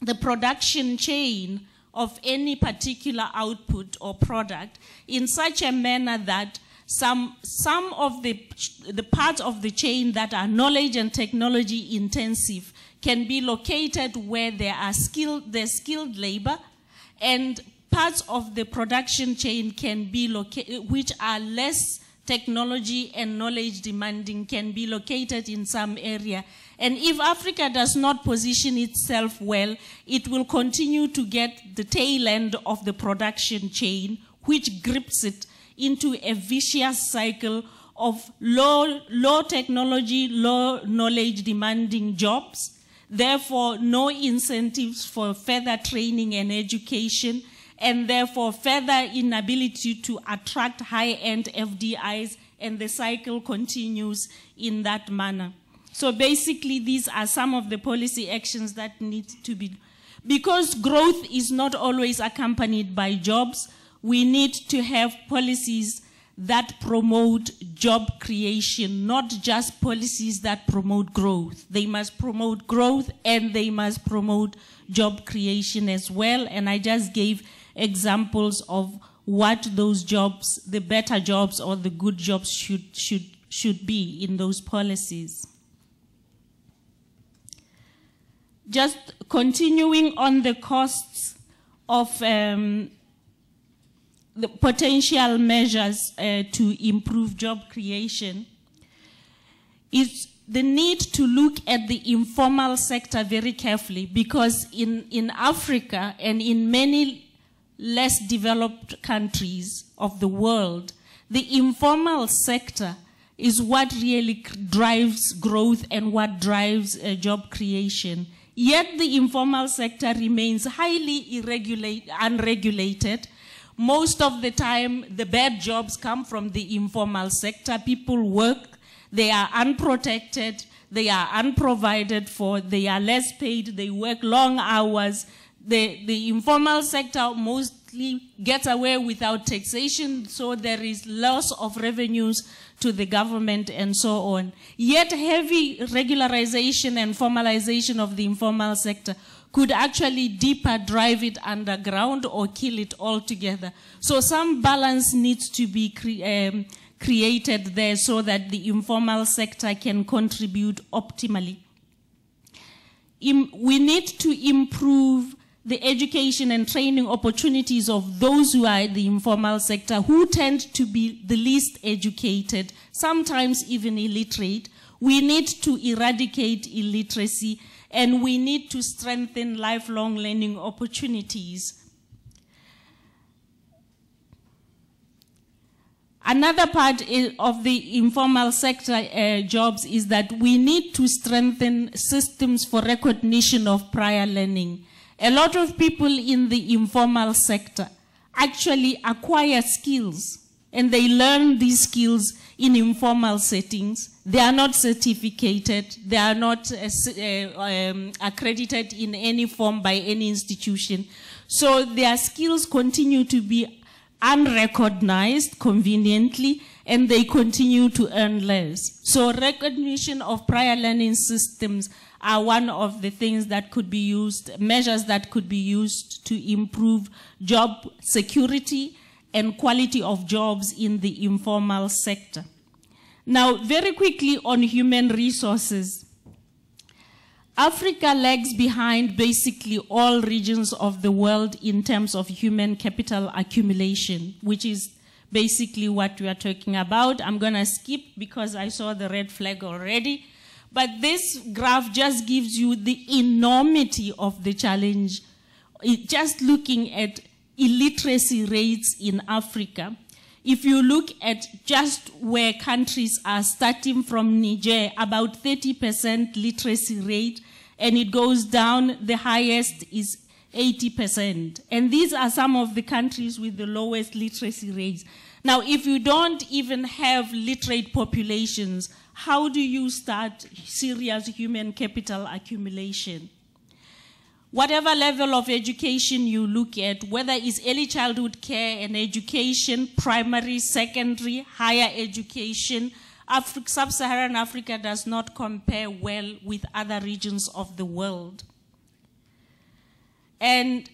the production chain of any particular output or product in such a manner that some of the parts of the chain that are knowledge and technology intensive can be located where there's skilled labor, and parts of the production chain can be located which are less technology and knowledge demanding, can be located in some area. And if Africa does not position itself well, it will continue to get the tail end of the production chain, which grips it into a vicious cycle of low technology, low knowledge demanding jobs, therefore no incentives for further training and education, and therefore further inability to attract high-end FDIs, and the cycle continues in that manner. So basically, these are some of the policy actions that need to be. Because growth is not always accompanied by jobs, we need to have policies that promote job creation, not just policies that promote growth. They must promote growth, and they must promote job creation as well. And I just gave examples of what those jobs, the better jobs or the good jobs should be in those policies. just continuing on the costs of the potential measures to improve job creation, is the need to look at the informal sector very carefully, because in Africa and in many less developed countries of the world, the informal sector is what really drives growth and what drives job creation. Yet the informal sector remains highly unregulated. Most of the time, the bad jobs come from the informal sector. People work, they are unprotected, they are unprovided for, they are less paid, they work long hours. The informal sector mostly gets away without taxation, so there is loss of revenues to the government and so on. Yet heavy regularization and formalization of the informal sector could actually deeper drive it underground or kill it altogether. So some balance needs to be created there so that the informal sector can contribute optimally. We need to improve the education and training opportunities of those who are in the informal sector, who tend to be the least educated, sometimes even illiterate. We need to eradicate illiteracy, and we need to strengthen lifelong learning opportunities. Another part of the informal sector jobs is that we need to strengthen systems for recognition of prior learning. A lot of people in the informal sector actually acquire skills, and they learn these skills in informal settings. They are not certificated, they are not accredited in any form by any institution. So their skills continue to be unrecognized conveniently, and they continue to earn less. So recognition of prior learning systems are one of the things that could be used, measures that could be used to improve job security and quality of jobs in the informal sector. Now, very quickly on human resources. Africa lags behind basically all regions of the world in terms of human capital accumulation, which is basically what we are talking about. I'm going to skip because I saw the red flag already. But this graph just gives you the enormity of the challenge. Just looking at illiteracy rates in Africa, if you look at just where countries are starting from Niger, about 30% literacy rate, and it goes down, the highest is 80%. And these are some of the countries with the lowest literacy rates. Now, if you don't even have literate populations, how do you start serious human capital accumulation? Whatever level of education you look at, whether it's early childhood care and education, primary, secondary, higher education, sub-Saharan Africa does not compare well with other regions of the world. And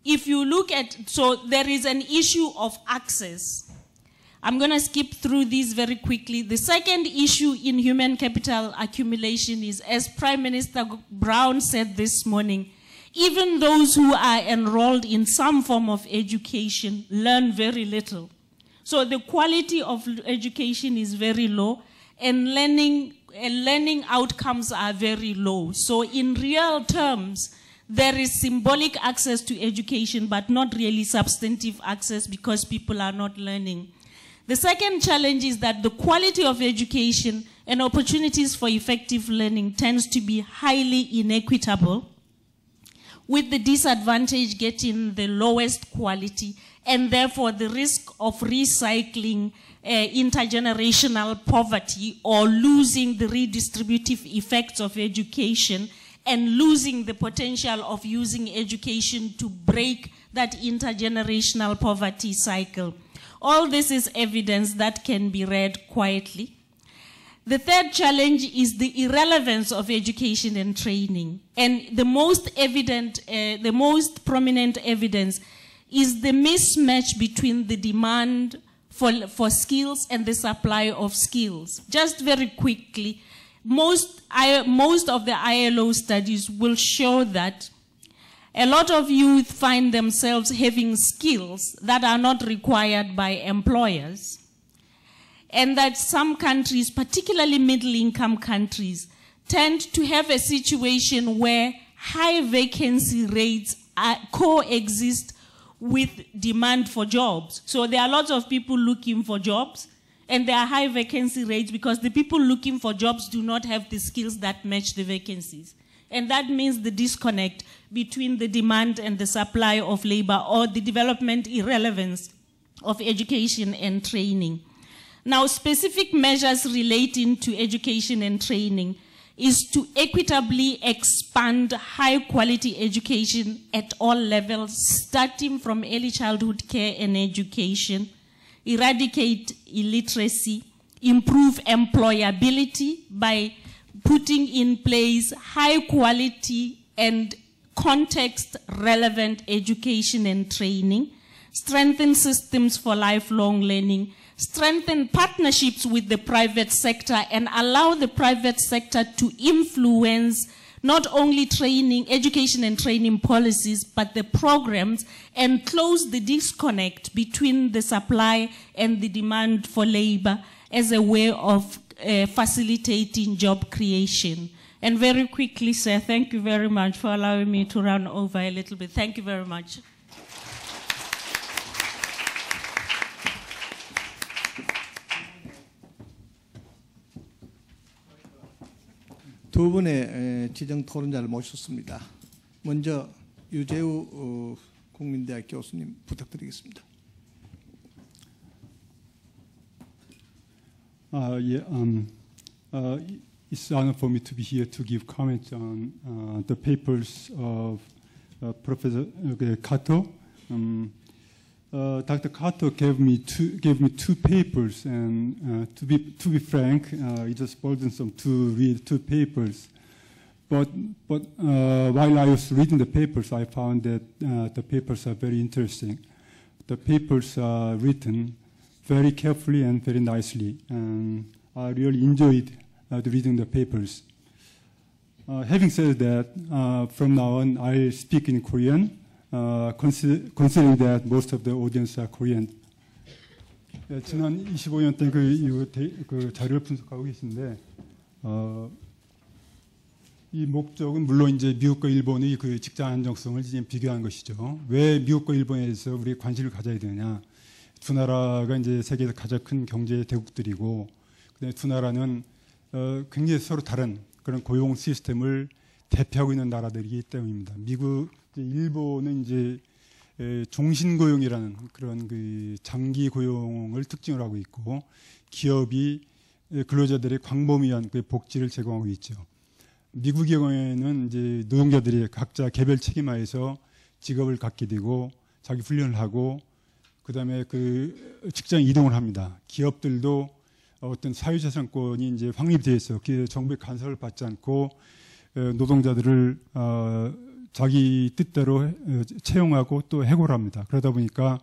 if you look at, so there is an issue of access. I'm going to skip through these very quickly. The second issue in human capital accumulation is, as Prime Minister Brown said this morning, even those who are enrolled in some form of education learn very little. So the quality of education is very low, and learning outcomes are very low. So in real terms, there is symbolic access to education, but not really substantive access because people are not learning. The second challenge is that the quality of education and opportunities for effective learning tends to be highly inequitable, with the disadvantage getting the lowest quality, and therefore the risk of recycling intergenerational poverty or losing the redistributive effects of education and losing the potential of using education to break that intergenerational poverty cycle. All this is evidence that can be read quietly. The third challenge is the irrelevance of education and training. And the most evident, the most prominent evidence is the mismatch between the demand for skills and the supply of skills. Just very quickly, most of the ILO studies will show that a lot of youth find themselves having skills that are not required by employers, and that some countries, particularly middle-income countries, tend to have a situation where high vacancy rates coexist with demand for jobs. So there are lots of people looking for jobs, and there are high vacancy rates because the people looking for jobs do not have the skills that match the vacancies. And that means the disconnect between the demand and the supply of labor, or the development irrelevance of education and training. Now, specific measures relating to education and training is to equitably expand high-quality education at all levels, starting from early childhood care and education, eradicate illiteracy, improve employability by putting in place high-quality and context-relevant education and training, strengthen systems for lifelong learning, strengthen partnerships with the private sector, and allow the private sector to influence not only training, education and training policies, but the programs, and close the disconnect between the supply and the demand for labor as a way of facilitating job creation. And very quickly, sir, thank you very much for allowing me to run over a little bit. Thank you very much. 두 분의 지정 토론자를 모셨습니다. 먼저 유재우 국민대학 교수님 부탁드리겠습니다. It's an honor for me to be here to give comments on the papers of Professor Kato. Dr. Kato gave me two papers, and to be frank, it was burdensome to read two papers. But while I was reading the papers, I found that the papers are very interesting. The papers are written very carefully and very nicely, and I really enjoyed reading the papers. Having said that, from now on, I'll speak in Korean. Considering that most of the audience are Korean. 지난 25년 때 그 자료를 분석하고 계신데, 이 목적은 물론 이제 미국과 일본의 그 직장 안정성을 지금 비교한 것이죠. 왜 미국과 일본에서 우리 관심을 가져야 되느냐? 두 나라가 이제 세계에서 가장 큰 경제 대국들이고, 그다음에 두 나라는 굉장히 서로 다른 그런 고용 시스템을 대표하고 있는 나라들이기 때문입니다. 일본은 이제 종신고용이라는 그런 그 장기 고용을 특징으로 하고 있고, 기업이 근로자들의 광범위한 그 복지를 제공하고 있죠. 미국의 경우에는 이제 노동자들이 각자 개별 책임하에서 직업을 갖게 되고 자기 훈련을 하고 그다음에 그 직장 이동을 합니다. 기업들도 어떤 사유재산권이 이제 확립되어 있어 정부의 간섭을 받지 않고 노동자들을 자기 뜻대로 채용하고 또 해고를 합니다. 그러다 보니까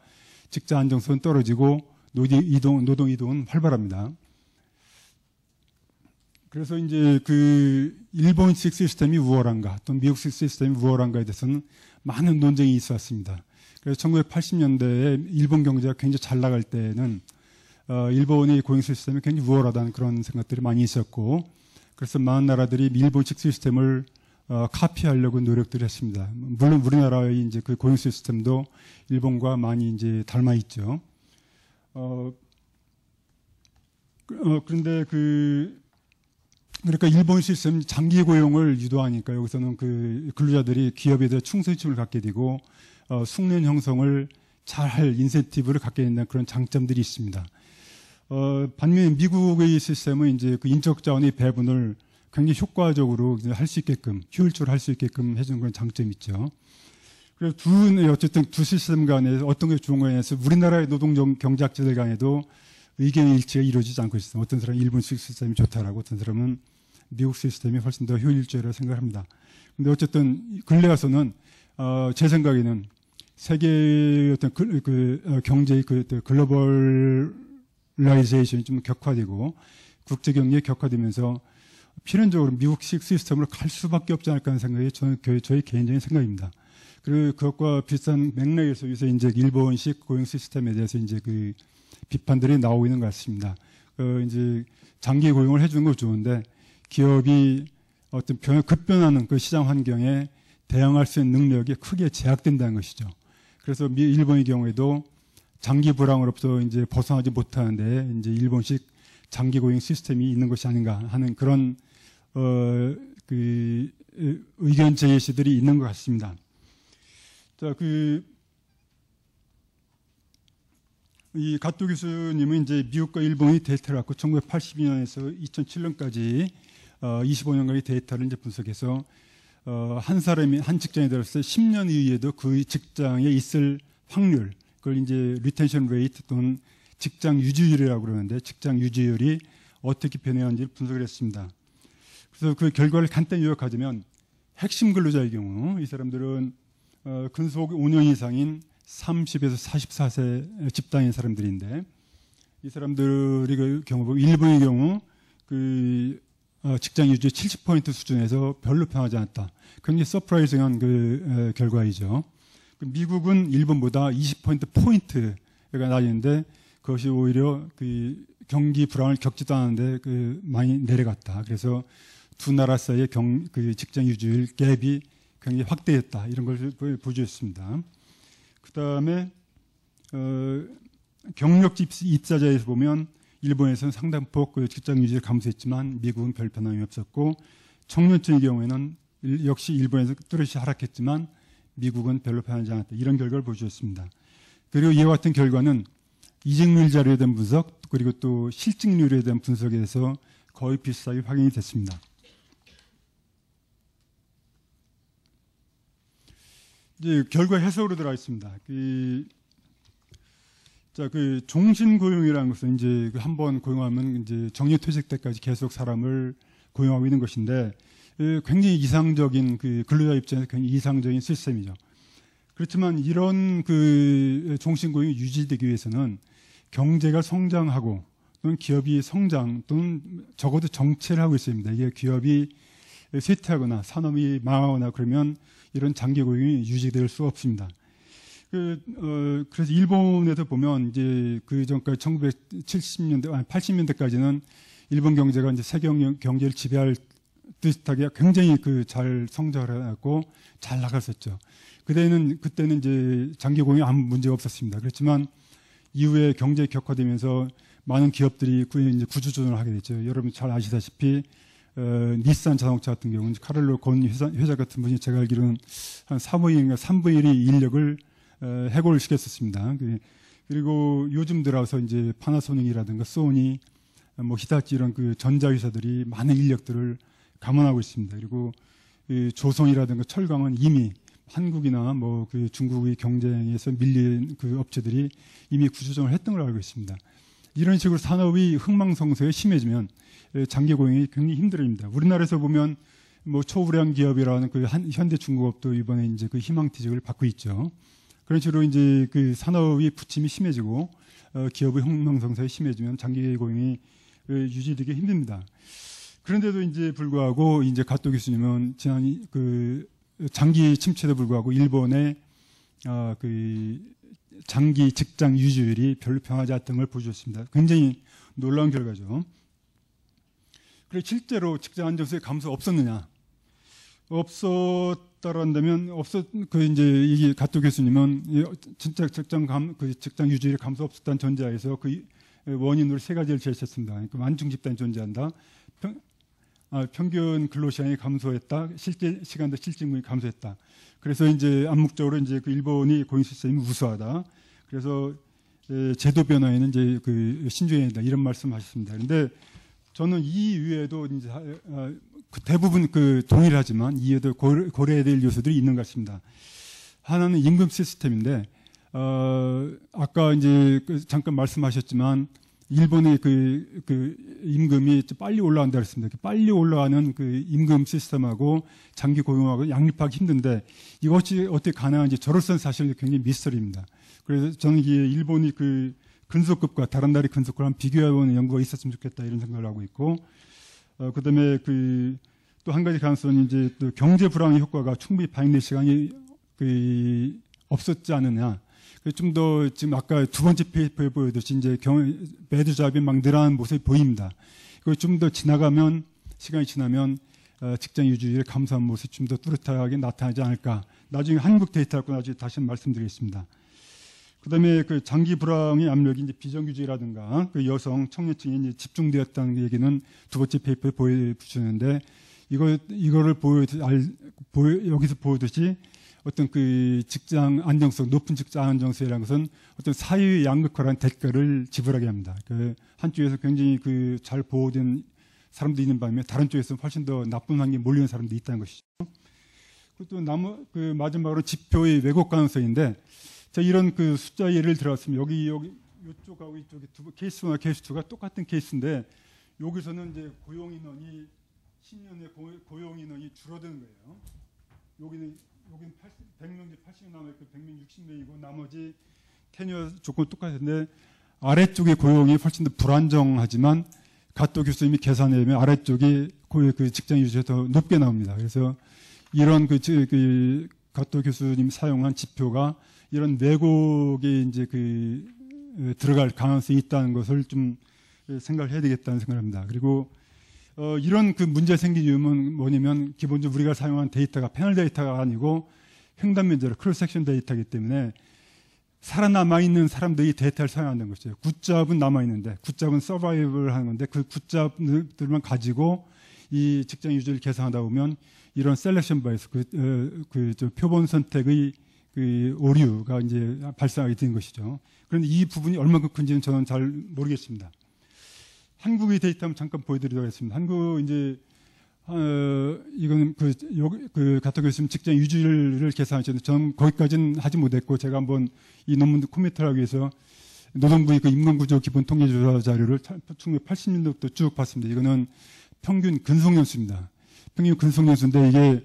직장 안정성은 떨어지고 노동 이동은 활발합니다. 그래서 이제 그 일본식 시스템이 우월한가 또 미국식 시스템이 우월한가에 대해서는 많은 논쟁이 있었습니다. 그래서 1980년대에 일본 경제가 굉장히 잘 나갈 때는 일본의 고용 시스템이 굉장히 우월하다는 그런 생각들이 많이 있었고, 그래서 많은 나라들이 일본식 시스템을 카피하려고 노력들을 했습니다. 물론 우리나라의 이제 그 고용 시스템도 일본과 많이 이제 닮아 있죠. 그런데 그러니까 일본 시스템 장기 고용을 유도하니까 여기서는 그 근로자들이 기업에 대해 충성심을 갖게 되고 숙련 형성을 잘할 인센티브를 갖게 된다는 그런 장점들이 있습니다. 반면에 미국의 시스템은 이제 그 인적 자원의 배분을 굉장히 효과적으로 할 수 있게끔, 효율적으로 할 수 있게끔 해주는 그런 장점이 있죠. 그래서 어쨌든 두 시스템 간에 어떤 게 좋은 거에 대해서 우리나라의 노동 경제학자들 간에도 의견의 일치가 이루어지지 않고 있습니다. 어떤 사람은 일본식 시스템이 좋다라고, 어떤 사람은 미국 시스템이 훨씬 더 효율적이라고 생각합니다. 근데 어쨌든 근래 와서는 제 생각에는 세계의 어떤 경제의 글로벌라이제이션이 좀 격화되고 국제 경제에 격화되면서 필연적으로 미국식 시스템으로 갈 수밖에 없지 않을까 하는 생각이 저희 개인적인 생각입니다. 그리고 그것과 비슷한 맥락에서 요새 이제 일본식 고용 시스템에 대해서 이제 그 비판들이 나오고 있는 것 같습니다. 이제 장기 고용을 해주는 건 좋은데 기업이 어떤 급변하는 그 시장 환경에 대응할 수 있는 능력이 크게 제약된다는 것이죠. 그래서 일본의 경우에도 장기 불황으로부터 이제 벗어나지 못하는데 이제 일본식 장기 고용 시스템이 있는 것이 아닌가 하는 그런 그 의견 제시들이 있는 것 같습니다. 자, 이 가토 교수님은 이제 미국과 일본의 데이터를 갖고 1982년에서 2007년까지 25년간의 데이터를 이제 분석해서 한 사람이 한 직장에 들어서 10년 이후에도 그 직장에 있을 확률, 그걸 이제 리텐션 레이트 또는 직장 유지율이라고 그러는데 직장 유지율이 어떻게 변해왔는지 분석을 했습니다. 그래서 그 결과를 간단히 요약하자면 핵심 근로자의 경우 이 사람들은 근속 5년 이상인 30에서 44세 집단인 사람들인데 이 사람들의 그 경우 일본의 경우 그 직장 유지 70% 수준에서 별로 변하지 않았다. 굉장히 서프라이징한 그 결과이죠. 미국은 일본보다 20%포인트가 낮은데 그것이 오히려 그 경기 불황을 겪지도 않았는데 그 많이 내려갔다. 그래서 두 나라 사이의 그 직장 유지율 갭이 굉장히 확대했다. 이런 걸 보여줬습니다. 그 다음에 경력 입사자에서 보면 일본에서는 상당폭 그 직장 유지를 감소했지만 미국은 별 변함이 없었고 청년층의 경우에는 역시 일본에서 뚜렷이 하락했지만 미국은 별로 변하지 않았다. 이런 결과를 보여주셨습니다. 그리고 이와 같은 결과는 이직률 자료에 대한 분석 그리고 또 실직률에 대한 분석에 대해서 거의 비슷하게 확인이 됐습니다. 이제 결과 해석으로 들어가겠습니다. 그 종신고용이라는 것은 이제 한번 고용하면 이제 정년퇴직 때까지 계속 사람을 고용하고 있는 것인데 굉장히 이상적인 그 근로자 입장에서 굉장히 이상적인 시스템이죠. 그렇지만 이런 그 종신고용이 유지되기 위해서는 경제가 성장하고 또는 기업이 성장 또는 적어도 정체를 하고 있어야 합니다. 이게 기업이 쇠퇴하거나 산업이 망하거나 그러면 이런 장기 고용이 유지될 수 없습니다. 그래서 일본에서 보면 이제 그 전까지 1970년대, 80년대까지는 일본 경제가 이제 세계 경제를 지배할 듯하게 굉장히 잘 성장을 했고 잘 나갔었죠. 그때는 이제 장기 고용이 아무 문제가 없었습니다. 그렇지만 이후에 경제 격화되면서 많은 기업들이 이제 구조조정을 하게 됐죠. 여러분 잘 아시다시피 닛산 자동차 같은 경우는 카를로 곤 회장 같은 분이 제가 알기로는 한 3분의 1의 인력을 해고를 시켰었습니다. 그리고 요즘 들어서 이제 파나소닉이라든가 소니, 뭐 히타치 이런 그 전자회사들이 많은 인력들을 감원하고 있습니다. 그리고 조선이라든가 철강은 이미 한국이나 뭐 그 중국의 경쟁에서 밀린 그 업체들이 이미 구조조정을 했던 걸 알고 있습니다. 이런 식으로 산업이 흥망성쇠에 심해지면 장기 고용이 굉장히 힘들어집니다. 우리나라에서 보면 뭐 초우량 기업이라는 그 현대중공업도 이번에 이제 그 희망퇴직을 받고 있죠. 그런 식으로 이제 그 산업이 부침이 심해지고 기업의 흥망성쇠에 심해지면 장기 고용이 유지되기 힘듭니다. 그런데도 이제 불구하고 이제 가토 교수님은 지난 그 장기 침체에도 불구하고 일본의 그 장기 직장 유지율이 별로 변하지 않았던 걸 보여주셨습니다. 굉장히 놀라운 결과죠. 그래 실제로 직장 안정성의 감소 없었느냐? 없었다란다면 이제 이게 가토 교수님은 진짜 직장 유지율 감소 없었다는 전제하에서 그 원인으로 세 가지를 제시했습니다. 그러니까 만중 집단이 존재한다. 평균 근로시간이 감소했다. 실제 시간도 실직률이 감소했다. 그래서 이제 암묵적으로 이제 그 일본이 고용 시스템이 우수하다. 그래서 제도 변화에는 이제 그 신중해야 된다. 이런 말씀하셨습니다. 그런데 저는 이 이외에도 이제 대부분 그 동일하지만 이에도 고려해야 될 요소들이 있는 것 같습니다. 하나는 임금 시스템인데 아까 이제 잠깐 말씀하셨지만 일본의 그 임금이 빨리 올라간다 그랬습니다. 빨리 올라가는 그 임금 시스템하고 장기 고용하고 양립하기 힘든데 이것이 어떻게 가능한지 저로서는 사실 굉장히 미스터리입니다. 그래서 저는 이게 일본이 그 근속급과 다른 나라의 근속급을 비교해보는 연구가 있었으면 좋겠다 이런 생각을 하고 있고 그다음에 또 한 가지 가능성은 이제 또 경제 불황의 효과가 충분히 반영될 시간이 없었지 않느냐. 좀 더 지금 아까 두 번째 페이퍼에 보여듯이 이제 배드 잡이 막 늘어나는 모습이 보입니다. 이걸 좀 더 시간이 지나면 직장 유지를 감소한 모습이 좀 더 뚜렷하게 나타나지 않을까. 나중에 한국 데이터 갖고 나중에 다시 말씀드리겠습니다. 그다음에 장기 불황의 압력이 이제 비정규직이라든가 여성 청년층에 이제 집중되었다는 얘기는 두 번째 페이퍼에 보여주셨는데 이거를 여기서 보여듯이 어떤 직장 안정성, 높은 직장 안정성이라는 것은 어떤 사회의 양극화라는 대가를 지불하게 합니다. 한쪽에서 굉장히 잘 보호된 사람도 있는 반면에 다른 쪽에서 훨씬 더 나쁜 환경에 몰리는 사람도 있다는 것이죠. 그리고 또 마지막으로 지표의 왜곡 가능성인데, 자, 이런 숫자 예를 들었으면 여기 이쪽하고 이쪽에 케이스 1과 케이스 2가 똑같은 케이스인데, 여기서는 이제 고용 인원이 10년에 고용 인원이 줄어드는 거예요. 여기는 100명 중 80명 남아있고 100명 60명이고 나머지 테뉴어 조건 똑같은데 아래쪽의 고용이 훨씬 더 불안정하지만 가토 교수님이 계산해보면 아래쪽이 직장 유지가 더 높게 나옵니다. 그래서 이런 가토 교수님 사용한 지표가 이런 왜곡에 이제 들어갈 가능성이 있다는 것을 좀 생각을 해야 되겠다는 생각을 합니다. 그리고 이런 문제 생긴 이유는 뭐냐면 기본적으로 우리가 사용한 데이터가 패널 데이터가 아니고 횡단 면제로 크로스 섹션 데이터이기 때문에 살아남아있는 사람들이 데이터를 사용한다는 것이죠. 굿잡은 남아있는데 굿잡은 서바이벌 하는 건데 그 굿잡들만 가지고 이 직장 유지를 계산하다 보면 이런 셀렉션 바이스 표본 선택의 오류가 이제 발생하게 된 것이죠. 그런데 이 부분이 얼마큼 큰지는 저는 잘 모르겠습니다. 한국의 데이터 한번 잠깐 보여드리도록 하겠습니다. 한국 이제 이거는 가토 교수님 직장 유지를 계산하셨는데 저는 거기까지는 하지 못했고 제가 한번 이 논문 코멘트를 하기 위해서 노동부의 인건구조 기본 통계조사 자료를 1980년대부터 쭉 봤습니다. 이거는 평균 근속연수입니다. 평균 근속연수인데 이게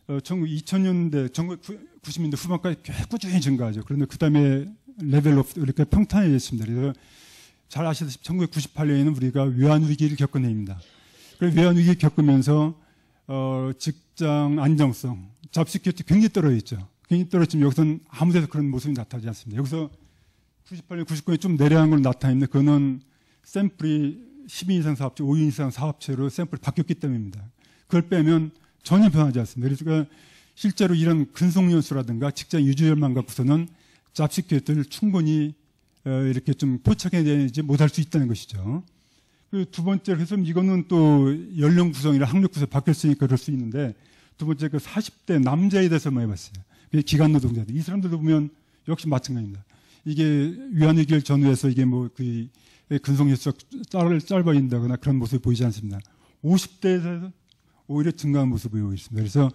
2000년대 1990년대 후반까지 꽤 꾸준히 증가하죠. 그런데 그 다음에 레벨업 이렇게 평탄해졌습니다. 그래서 잘 아시다시피 1998년에는 우리가 외환위기를 겪은 해입니다. 그래서 외환위기 겪으면서 직장 안정성, 잡시큐리티 굉장히 떨어졌죠. 굉장히 떨어지면 여기서는 아무 데서 그런 모습이 나타나지 않습니다. 여기서 98년, 99년에 좀 내려간 걸로 나타났는데 그거는 샘플이 10인 이상 사업체, 5인 이상 사업체로 샘플이 바뀌었기 때문입니다. 그걸 빼면 전혀 변하지 않습니다. 그래서 실제로 이런 근속연수라든가 직장 유지열만 갖고서는 잡시큐리티를 충분히 이렇게 좀 포착해내지 못할 수 있다는 것이죠. 두 번째, 그래서 이거는 또 연령 구성이나 학력 구성 바뀌었으니까 그럴 수 있는데, 두 번째 40대 남자에 대해서 많이 봤어요. 기간 노동자들. 이 사람들도 보면 역시 마찬가지입니다. 이게 위안위기를 전후해서 이게 근속연수가 짧아진다거나 그런 모습이 보이지 않습니다. 50대에서 오히려 증가한 모습을 보이고 있습니다. 그래서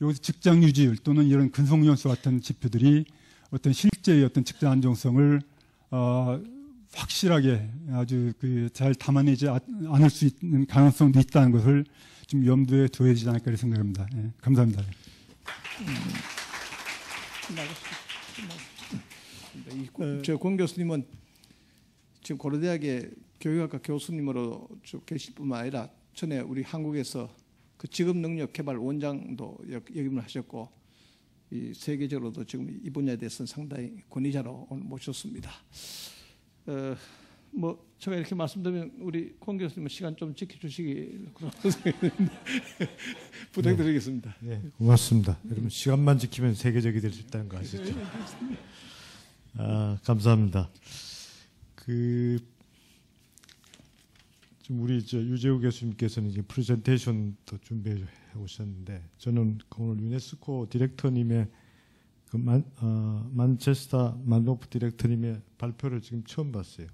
여기서 직장 유지율 또는 이런 근속연수 같은 지표들이 어떤 실제의 어떤 직장 안정성을 확실하게 아주 잘 담아내지 않을 수 있는 가능성도 있다는 것을 좀 염두에 둬야 되지 않을까 생각합니다. 예, 감사합니다. 권 교수님은 지금 고려대학의 교육학과 교수님으로 쭉 계실 뿐만 아니라 전에 우리 한국에서 직업 능력 개발 원장도 역임을 하셨고 이 세계적으로도 지금 이 분야에 대해서는 상당히 권위자로 오늘 모셨습니다. 제가 이렇게 말씀드리면 우리 권 교수님은 시간 좀 지켜주시기 부탁드리겠습니다. 네, 고맙습니다. 여러분 시간만 지키면 세계적이 될 수 있다는 거 아시죠? 감사합니다. 지금 우리 유재우 교수님께서는 이제 프레젠테이션도 준비해 오셨는데 저는 오늘 유네스코 디렉터님의 만체스터 만노프 디렉터님의 발표를 지금 처음 봤어요.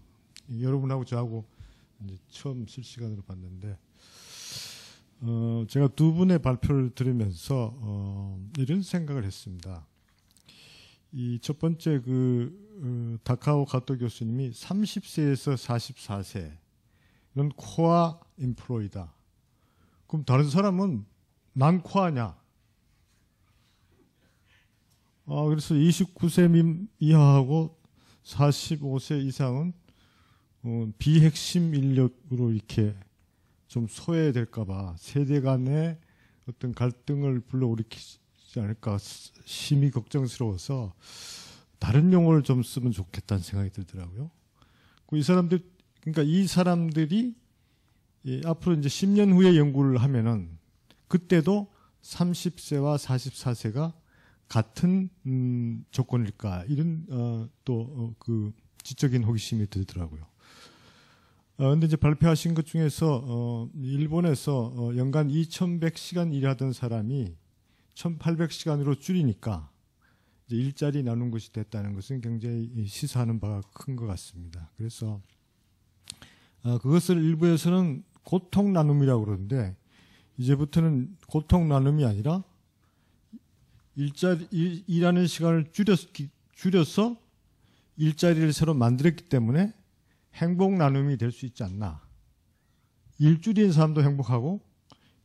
여러분하고 저하고 이제 처음 실시간으로 봤는데 제가 두 분의 발표를 들으면서 이런 생각을 했습니다. 이 첫 번째 다카오 가토 교수님이 30세에서 44세 이런 코어 인플로이다. 그럼 다른 사람은 난코어냐? 그래서 29세 이하하고 45세 이상은 비핵심 인력으로 이렇게 좀 소외될까봐 세대 간의 어떤 갈등을 불러일으키지 않을까 심히 걱정스러워서 다른 용어를 좀 쓰면 좋겠다는 생각이 들더라고요. 이 사람들, 그러니까 이 사람들이 앞으로 이제 10년 후에 연구를 하면은 그때도 30세와 44세가 같은 조건일까 이런 또 그 지적인 호기심이 들더라고요. 근데 이제 발표하신 것 중에서 일본에서 연간 2,100시간 일하던 사람이 1,800시간으로 줄이니까 이제 일자리 나눈 것이 됐다는 것은 굉장히 시사하는 바가 큰 것 같습니다. 그래서 그것을 일부에서는 고통 나눔이라고 그러는데 이제부터는 고통 나눔이 아니라 일하는 시간을 줄여서 일자리를 새로 만들었기 때문에 행복 나눔이 될 수 있지 않나. 일 줄인 사람도 행복하고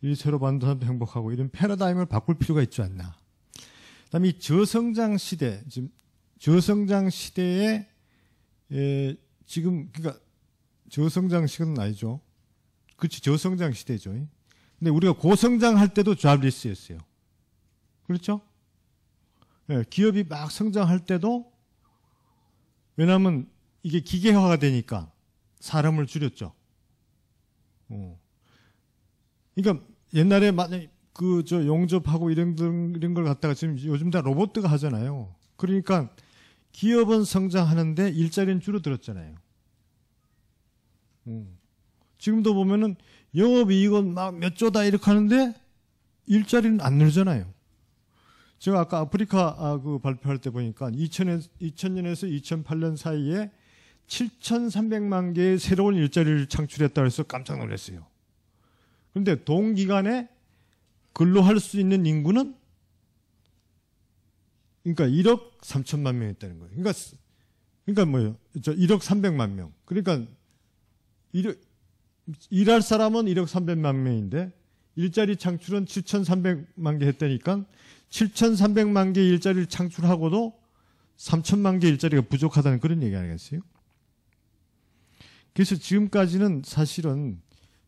일 새로 만든 사람도 행복하고 이런 패러다임을 바꿀 필요가 있지 않나. 그다음에 이 저성장 시대, 지금 저성장 시대에 지금 그러니까 저성장 시대는 아니죠. 그렇지, 저성장 시대죠. 근데 우리가 고성장 할 때도 잡리스였어요. 그렇죠? 네, 기업이 막 성장할 때도 왜냐하면 이게 기계화가 되니까 사람을 줄였죠. 그러니까 옛날에 저 용접하고 이런 걸 갖다가 지금 요즘 다 로봇가 하잖아요. 그러니까 기업은 성장하는데 일자리는 줄어들었잖아요. 지금도 보면은 영업이익은 막 몇 조다 이렇게 하는데 일자리는 안 늘잖아요. 제가 아까 아프리카 그 발표할 때 보니까 2000년에서 2008년 사이에 7,300만 개의 새로운 일자리를 창출했다고 해서 깜짝 놀랐어요. 그런데 동기간에 근로할 수 있는 인구는 그러니까 1억 3천만 명이었다는 거예요. 그러니까 뭐예요? 1억 300만 명. 그러니까 일할 사람은 1억 300만 명인데 일자리 창출은 7,300만 개 했다니까 7,300만 개 일자리를 창출하고도 3천만 개 일자리가 부족하다는 그런 얘기 아니겠어요? 그래서 지금까지는 사실은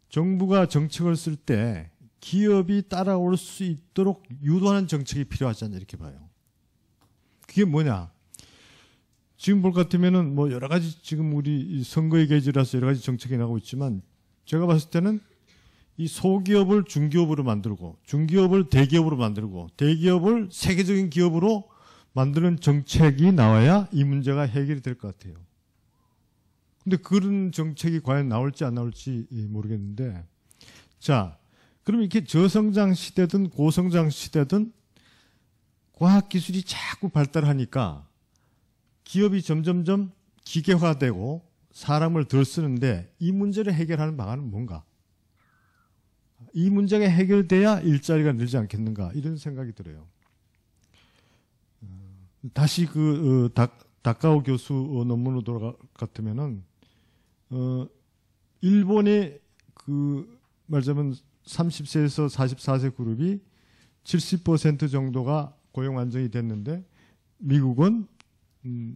정부가 정책을 쓸 때 기업이 따라올 수 있도록 유도하는 정책이 필요하지 않나 이렇게 봐요. 그게 뭐냐? 지금 볼 것 같으면은 뭐 여러 가지 지금 우리 선거의 계기라서 여러 가지 정책이 나오고 있지만 제가 봤을 때는 이 소기업을 중기업으로 만들고 중기업을 대기업으로 만들고 대기업을 세계적인 기업으로 만드는 정책이 나와야 이 문제가 해결이 될 것 같아요. 근데 그런 정책이 과연 나올지 안 나올지 모르겠는데 자, 그럼 이렇게 저성장 시대든 고성장 시대든 과학기술이 자꾸 발달하니까 기업이 점점점 기계화되고 사람을 덜 쓰는데 이 문제를 해결하는 방안은 뭔가? 이 문제가 해결돼야 일자리가 늘지 않겠는가 이런 생각이 들어요. 다시 다카오 교수 논문으로 돌아갔으면은 일본의 말하자면 30세에서 44세 그룹이 70% 정도가 고용 안정이 됐는데 미국은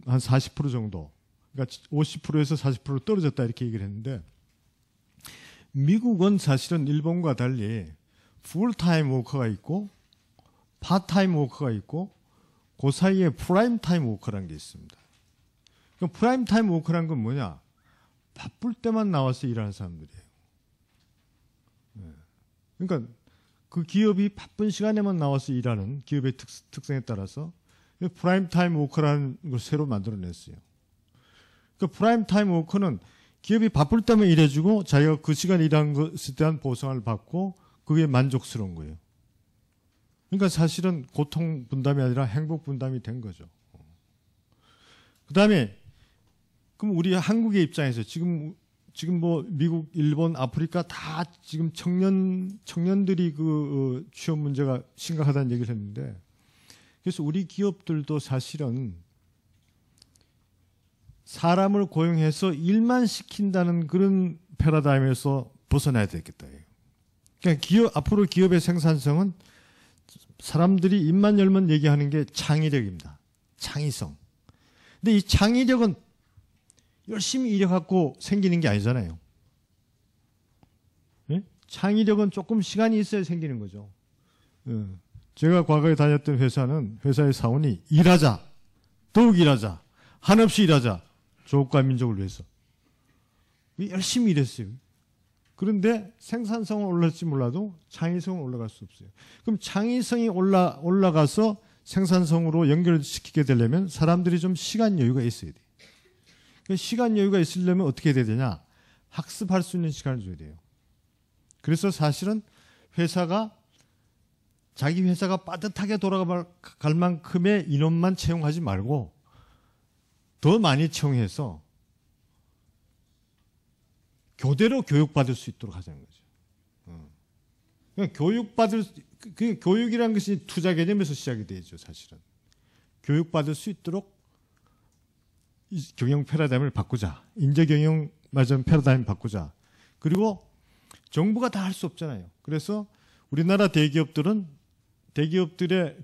한 40% 정도, 그러니까 50%에서 40% 떨어졌다 이렇게 얘기를 했는데 미국은 사실은 일본과 달리 풀타임 워커가 있고 파타임 워커가 있고 그 사이에 프라임 타임 워커라는 게 있습니다. 그럼 프라임 타임 워커라는 건 뭐냐? 바쁠 때만 나와서 일하는 사람들이에요. 그러니까 그 기업이 바쁜 시간에만 나와서 일하는 기업의 특성에 따라서 프라임 타임 워커라는 걸 새로 만들어냈어요. 그 프라임 타임 워커는 기업이 바쁠 때만 일해주고 자기가 그 시간 일한 것에 대한 보상을 받고 그게 만족스러운 거예요. 그러니까 사실은 고통 분담이 아니라 행복 분담이 된 거죠. 그 다음에 그럼 우리 한국의 입장에서 지금 뭐 미국, 일본, 아프리카 다 지금 청년들이 그 취업 문제가 심각하다는 얘기를 했는데 그래서 우리 기업들도 사실은 사람을 고용해서 일만 시킨다는 그런 패러다임에서 벗어나야 되겠다. 그러니까 앞으로 기업의 생산성은 사람들이 입만 열면 얘기하는 게 창의력입니다. 창의성. 근데 이 창의력은 열심히 일해갖고 생기는 게 아니잖아요. 네? 창의력은 조금 시간이 있어야 생기는 거죠. 제가 과거에 다녔던 회사는 회사의 사원이 일하자, 더욱 일하자, 한없이 일하자, 조국과 민족을 위해서 열심히 일했어요. 그런데 생산성은 올라갈지 몰라도 창의성은 올라갈 수 없어요. 그럼 창의성이 올라가서 생산성으로 연결시키게 되려면 사람들이 좀 시간 여유가 있어야 돼요. 그 시간 여유가 있으려면 어떻게 해야 되냐? 학습할 수 있는 시간을 줘야 돼요. 그래서 사실은 자기 회사가 빠듯하게 돌아갈 만큼의 인원만 채용하지 말고 더 많이 채용해서 교대로 교육받을 수 있도록 하자는 거죠. 그러니까 교육이라는 것이 투자 개념에서 시작이 되죠, 사실은. 교육받을 수 있도록 경영 패러다임을 바꾸자. 인재 경영 패러다임 바꾸자. 그리고 정부가 다 할 수 없잖아요. 그래서 우리나라 대기업들의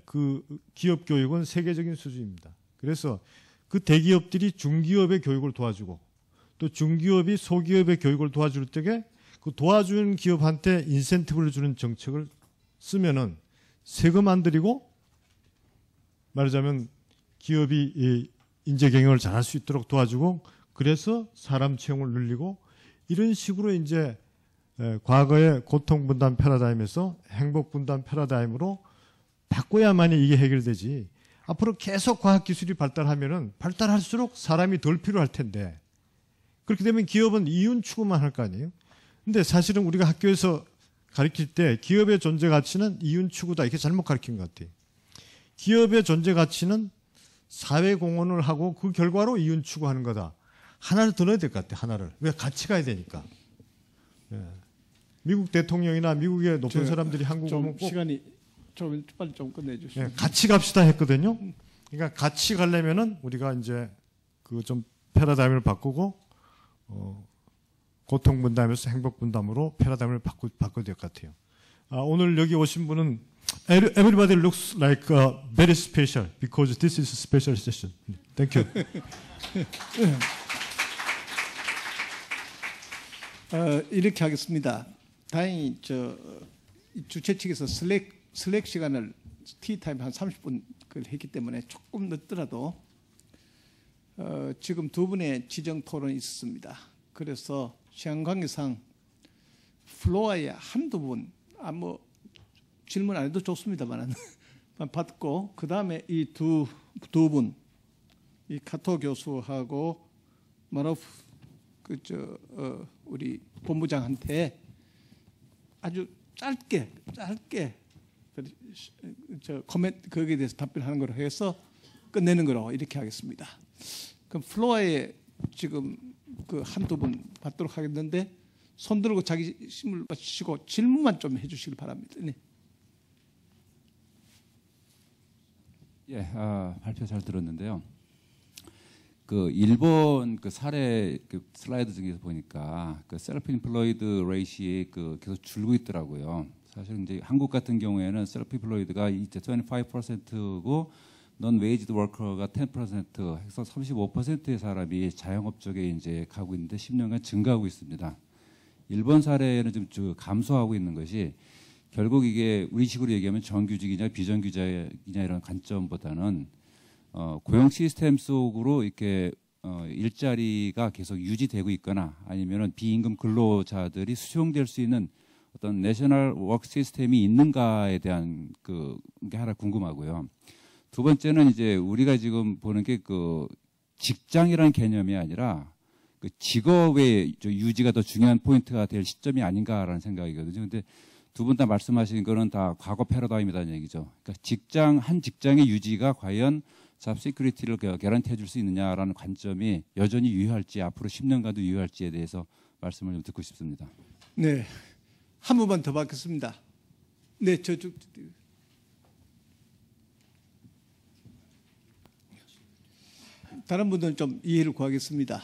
그 기업 교육은 세계적인 수준입니다. 그래서 그 대기업들이 중기업의 교육을 도와주고 또 중기업이 소기업의 교육을 도와줄 때에 그 도와주는 기업한테 인센티브를 주는 정책을 쓰면은 세금 안 들이고 말하자면 기업이 이 인재 경영을 잘할 수 있도록 도와주고 그래서 사람 채용을 늘리고 이런 식으로 이제 과거의 고통 분담 패러다임에서 행복 분담 패러다임으로 바꿔야만이 이게 해결되지. 앞으로 계속 과학 기술이 발달하면은 발달할수록 사람이 덜 필요할 텐데 그렇게 되면 기업은 이윤 추구만 할 거 아니에요. 근데 사실은 우리가 학교에서 가르칠 때 기업의 존재 가치는 이윤 추구다 이렇게 잘못 가르친 것 같아요. 기업의 존재 가치는 사회 공헌을 하고 그 결과로 이윤 추구하는 거다. 하나를 더 넣어야 될 것 같아요. 하나를. 왜 같이 가야 되니까. 예. 미국 대통령이나 미국의 높은 사람들이 한국 오면 꼭 시간이 좀 빨리 좀 끝내주시죠. 예, 같이 갑시다 했거든요. 그러니까 같이 가려면은 우리가 이제 그 좀 패러다임을 바꾸고 고통 분담에서 행복 분담으로 패러다임을 바꿔야 될 것 같아요. 오늘 여기 오신 분은 everybody looks like very special because this is a special session. Thank you. 이렇게 하겠습니다. 다행히 주최 측에서 슬랙 시간을 티타임 한 30분 했기 때문에 조금 늦더라도 지금 두 분의 지정 토론이 있었습니다. 그래서 시간 관계상 플로어에 한두 분, 질문 안 해도 좋습니다만 받고 그 다음에 이 두 분, 이 카토 교수하고 마로프 우리 본부장한테 아주 짧게 코멘트 거기에 대해서 답변하는 걸로 해서 끝내는 거로 이렇게 하겠습니다. 그럼 플로어에 지금 그 한두 분 받도록 하겠는데 손 들고 자기 힘을 바치시고 질문만 좀 해주시길 바랍니다. 네. 예, 발표 잘 들었는데요. 그 일본 그 사례 그 슬라이드 중에서 보니까 그 셀프 인플로이드 레이시에 그 계속 줄고 있더라고요. 사실 이제 한국 같은 경우에는 셀프 인플로이드가 이제 25%고 넌 웨이지드 워커가 10% 해서 35%의 사람이 자영업 쪽에 이제 가고 있는데 10년간 증가하고 있습니다. 일본 사례는 좀 감소하고 있는 것이 결국 이게 우리식으로 얘기하면 정규직이냐 비정규직이냐 이런 관점보다는 고용 시스템 속으로 이렇게 일자리가 계속 유지되고 있거나 아니면은 비임금 근로자들이 수용될 수 있는 어떤 내셔널 워크 시스템이 있는가에 대한 게 하나 궁금하고요. 두 번째는 이제 우리가 지금 보는 게 그 직장이라는 개념이 아니라 그 직업의 유지가 더 중요한 포인트가 될 시점이 아닌가라는 생각이거든요. 근데 두 분 다 말씀하신 거는 다 과거 패러다임이라는 얘기죠. 그러니까 한 직장의 유지가 과연 잡 시큐리티를 개런티 해줄 수 있느냐라는 관점이 여전히 유효할지 앞으로 10년간도 유효할지에 대해서 말씀을 좀 듣고 싶습니다. 네, 한 번만 더 받겠습니다. 네, 저쪽. 다른 분들은 좀 이해를 구하겠습니다.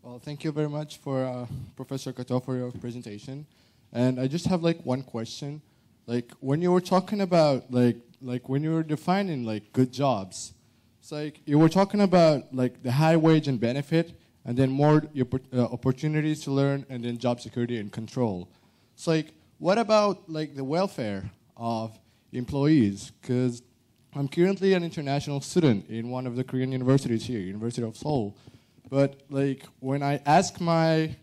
Well, thank you very much for Professor Kato for your presentation. And I just have like one question. Like when you were talking about like when you were defining like good jobs, it's like you were talking about like the high wage and benefit and then more opportunities to learn, and then job security and control. So like, what about like the welfare of employees? Because I'm currently an international student in one of the Korean universities here, University of Seoul. But like when I ask my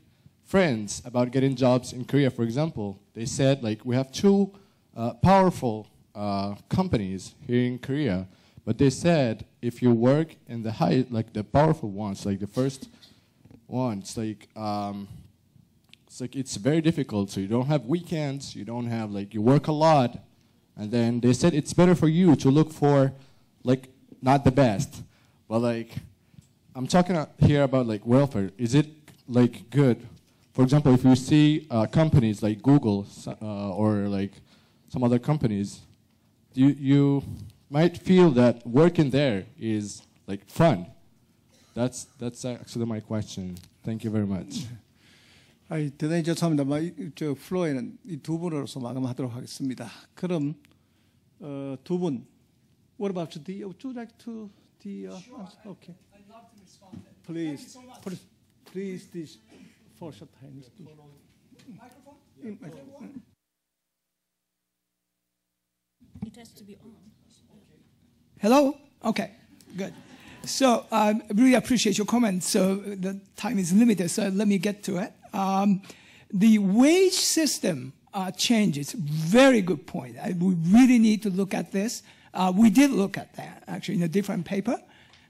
friends about getting jobs in Korea, for example, they said like we have two powerful companies here in Korea, but they said if you work in the high, like the powerful ones, like the first ones, like it's very difficult. So you don't have weekends, you don't have like, you work a lot, and then they said it's better for you to look for like not the best, but like I'm talking here about like welfare. Is it like good? For example, if you see companies like Google or like some other companies, you might feel that working there is like fun. That's actually my question. Thank you very much. 대단히 죄송합니다. 저 플로에는 이 두 분으로서 마감하도록 하겠습니다. 그럼 두 분, what about the? Would you like to the? Sure. Okay. I'd love to respond. Please, Thank you so much. please, this for short times. Microphone. It has to be on. Hello? Okay, good. So I really appreciate your comments. So the time is limited, so let me get to it. The wage system changes. Very good point. We really need to look at this. We did look at that, actually, in a different paper.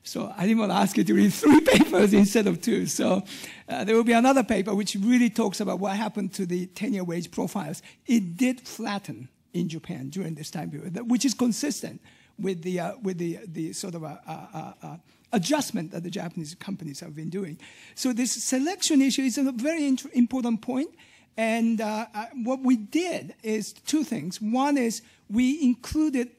So I didn't want to ask you to read 3 papers instead of 2. So there will be another paper which really talks about what happened to the 10-year wage profiles. It did flatten in Japan during this time period, which is consistent with the sort of adjustment that the Japanese companies have been doing. So this selection issue is a very important point. And what we did is 2 things. One is we included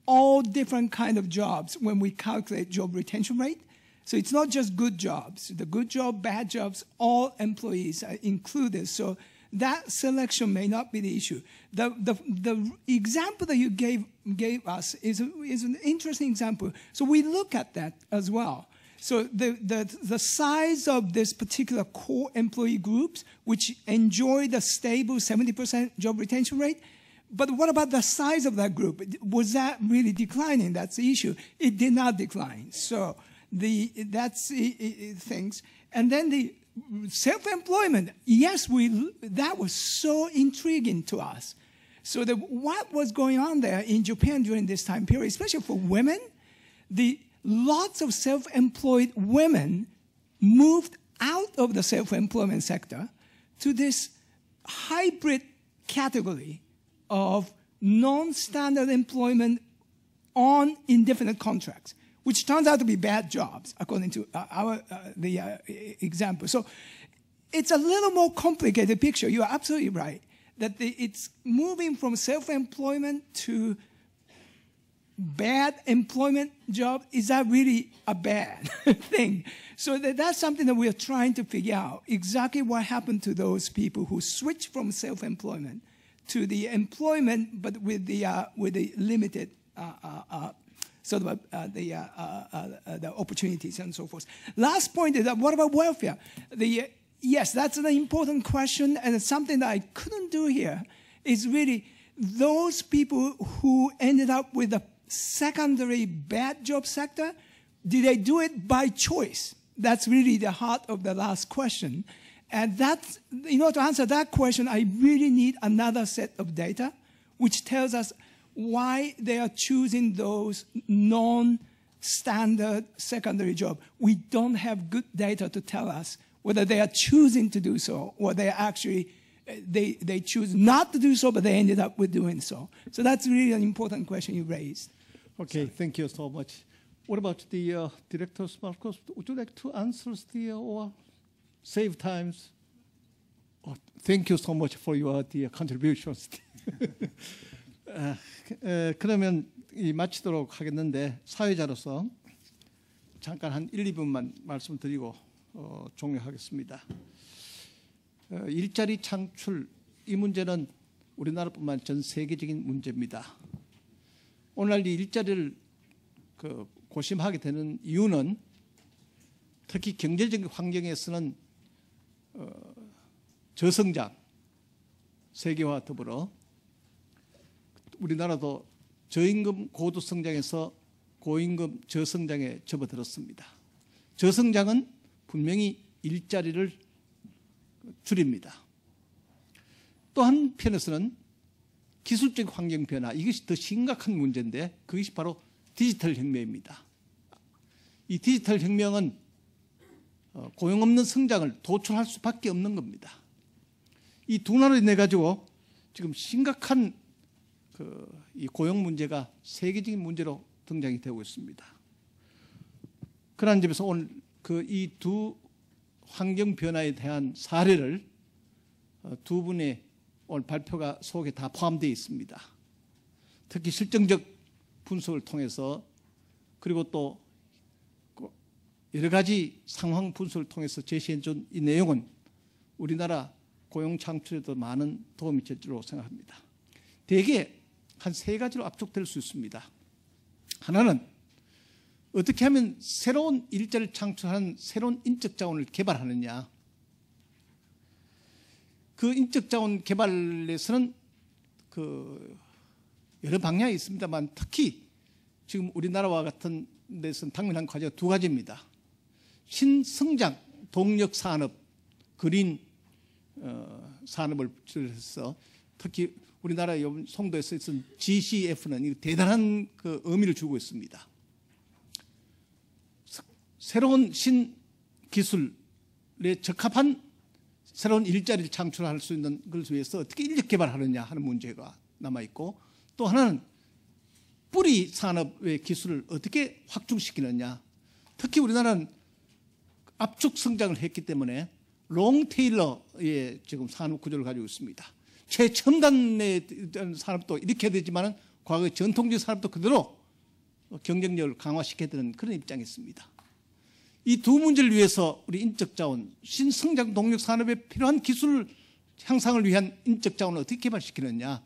all different kind of jobs when we calculate job retention rate. So it's not just good jobs. The good job, bad jobs, all employees are included. So that selection may not be the issue. The example that you gave us is an interesting example. So we look at that as well. So the size of this particular core employee groups, which enjoy the stable 70% job retention rate, but what about the size of that group? Was that really declining? That's the issue. It did not decline. So that's things. And then the self-employment, yes, that was so intriguing to us. So what was going on there in Japan during this time period, especially for women, lots of self-employed women moved out of the self-employment sector to this hybrid category of non-standard employment on indefinite contracts, which turns out to be bad jobs, according to the example. So it's a little more complicated picture. You're absolutely right that it's moving from self-employment to bad employment job. Is that really a bad thing? So that's something that we are trying to figure out, exactly what happened to those people who switched from self-employment to the employment, but with the limited sort of the opportunities and so forth. Last point is that what about welfare? Yes, that's an important question, and it's something that I couldn't do here. Is really those people who ended up with a secondary bad job sector. Did they do it by choice? That's really the heart of the last question. And that's, in order to answer that question, I really need another set of data, which tells us why they are choosing those non-standard secondary jobs. We don't have good data to tell us whether they are choosing to do so or they actually, they choose not to do so, but they ended up with doing so. So that's really an important question you raised. Okay, thank you so much. What about the Director Marcos? Would you like to answer or save times? Oh, thank you so much for your contributions. 그러면 마치도록 하겠는데 사회자로서 잠깐 한 1, 2분만 말씀드리고 종료하겠습니다. 일자리 창출 이 문제는 우리나라뿐만 전 세계적인 문제입니다. 오늘날 이 일자리를 고심하게 되는 이유는 특히 경제적 환경에서는 저성장, 세계화와 더불어 우리나라도 저임금 고도 성장에서 고임금 저성장에 접어들었습니다. 저성장은 분명히 일자리를 줄입니다. 또 한편에서는 기술적 환경 변화, 이것이 더 심각한 문제인데 그것이 바로 디지털 혁명입니다. 이 디지털 혁명은 고용 없는 성장을 도출할 수밖에 없는 겁니다. 이 두 나라로 인해 가지고 지금 심각한 이 고용 문제가 세계적인 문제로 등장이 되고 있습니다. 그런 점에서 오늘 이 두 환경 변화에 대한 사례를 두 분의 오늘 발표가 속에 다 포함되어 있습니다. 특히 실증적 분석을 통해서 그리고 또 여러 가지 상황 분석을 통해서 제시해 준 이 내용은 우리나라 고용 창출에도 많은 도움이 될 줄로 생각합니다. 대개 한 세 가지로 압축될 수 있습니다. 하나는 어떻게 하면 새로운 일자리를 창출하는 새로운 인적 자원을 개발하느냐. 그 인적 자원 개발에서는 여러 방향이 있습니다만 특히 지금 우리나라와 같은 데서는 당면한 과제가 두 가지입니다. 신성장, 동력 산업, 그린 산업을 해서 특히 우리나라 송도에서 있은 GCF는 대단한 의미를 주고 있습니다. 새로운 신기술에 적합한 새로운 일자리를 창출할 수 있는 것을 위해서 어떻게 인력 개발하느냐 하는 문제가 남아있고 또 하나는 뿌리 산업의 기술을 어떻게 확충시키느냐. 특히 우리나라는 압축 성장을 했기 때문에 롱테일러의 지금 산업 구조를 가지고 있습니다. 최첨단의 산업도 이렇게 되지만 과거의 전통적 산업도 그대로 경쟁력을 강화시켜야 되는 그런 입장이 있습니다. 이 두 문제를 위해서 우리 인적 자원, 신성장 동력 산업에 필요한 기술 향상을 위한 인적 자원을 어떻게 개발시키느냐,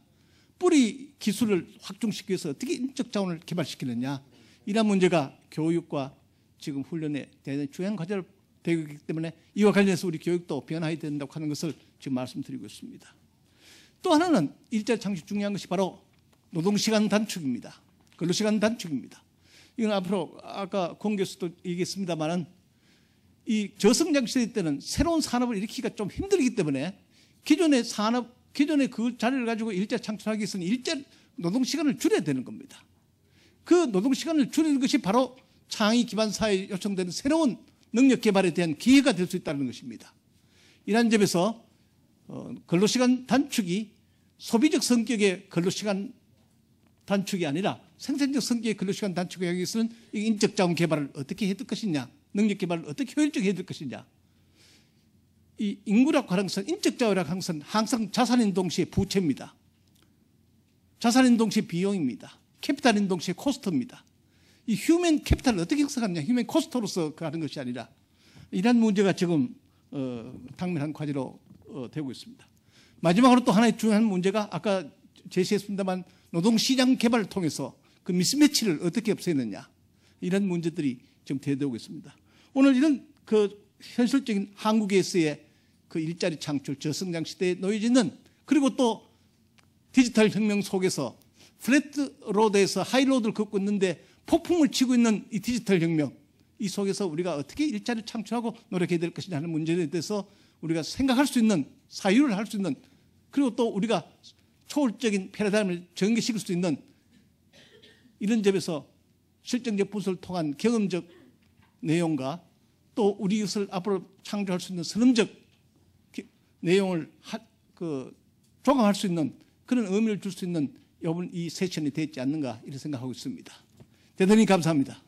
뿌리 기술을 확충시키기 위해서 어떻게 인적 자원을 개발시키느냐, 이런 문제가 교육과 지금 훈련에 대한 중요한 과제를 되고 있기 때문에 이와 관련해서 우리 교육도 변화해야 된다고 하는 것을 지금 말씀드리고 있습니다. 또 하나는 일자리 창출 중요한 것이 바로 노동시간 단축입니다. 근로시간 단축입니다. 이건 앞으로 아까 공 교수도 얘기했습니다만은 이 저성장 시대 때는 새로운 산업을 일으키기가 좀 힘들기 때문에 기존의 산업, 기존의 그 자리를 가지고 일자리 창출하기 위해서는 일자리 노동시간을 줄여야 되는 겁니다. 그 노동시간을 줄이는 것이 바로 창의 기반 사회에 요청되는 새로운 능력 개발에 대한 기회가 될 수 있다는 것입니다. 이러한 점에서 근로시간 단축이 소비적 성격의 근로시간 단축이 아니라 생산적 성격의 근로시간 단축을 하기 위해서는 인적 자원 개발을 어떻게 해야 될 것이냐, 능력 개발을 어떻게 효율적으로 해야 될 것이냐. 이 인구라고 하는 것은, 인적 자원이라고 하는 것은 항상 자산인 동시에 부채입니다. 자산인 동시에 비용입니다. 캐피탈인 동시에 코스트입니다. 이 휴먼 캐피탈을 어떻게 형성하느냐, 휴먼 코스트로서 하는 것이 아니라 이런 문제가 지금 당면한 과제로 되고 있습니다. 마지막으로 또 하나의 중요한 문제가 아까 제시했습니다만 노동시장 개발을 통해서 그 미스매치를 어떻게 없애느냐, 이런 문제들이 지금 대두되고 있습니다. 오늘 이런 현실적인 한국에서의 일자리 창출, 저성장 시대에 놓여져 있는, 그리고 또 디지털 혁명 속에서 플랫 로드에서 하이 로드를 걷고 있는데 폭풍을 치고 있는 이 디지털 혁명, 이 속에서 우리가 어떻게 일자리를 창출하고 노력해야 될 것이냐 하는 문제에 대해서 우리가 생각할 수 있는, 사유를 할 수 있는, 그리고 또 우리가 초월적인 패러다임을 전개시킬 수 있는 이런 점에서 실증적 분석을 통한 경험적 내용과 또 우리 것을 앞으로 창조할 수 있는 선험적 내용을 조감할 수 있는 그런 의미를 줄 수 있는 이번 이 세션이 되지 않는가 이렇게 생각하고 있습니다. 대단히 감사합니다.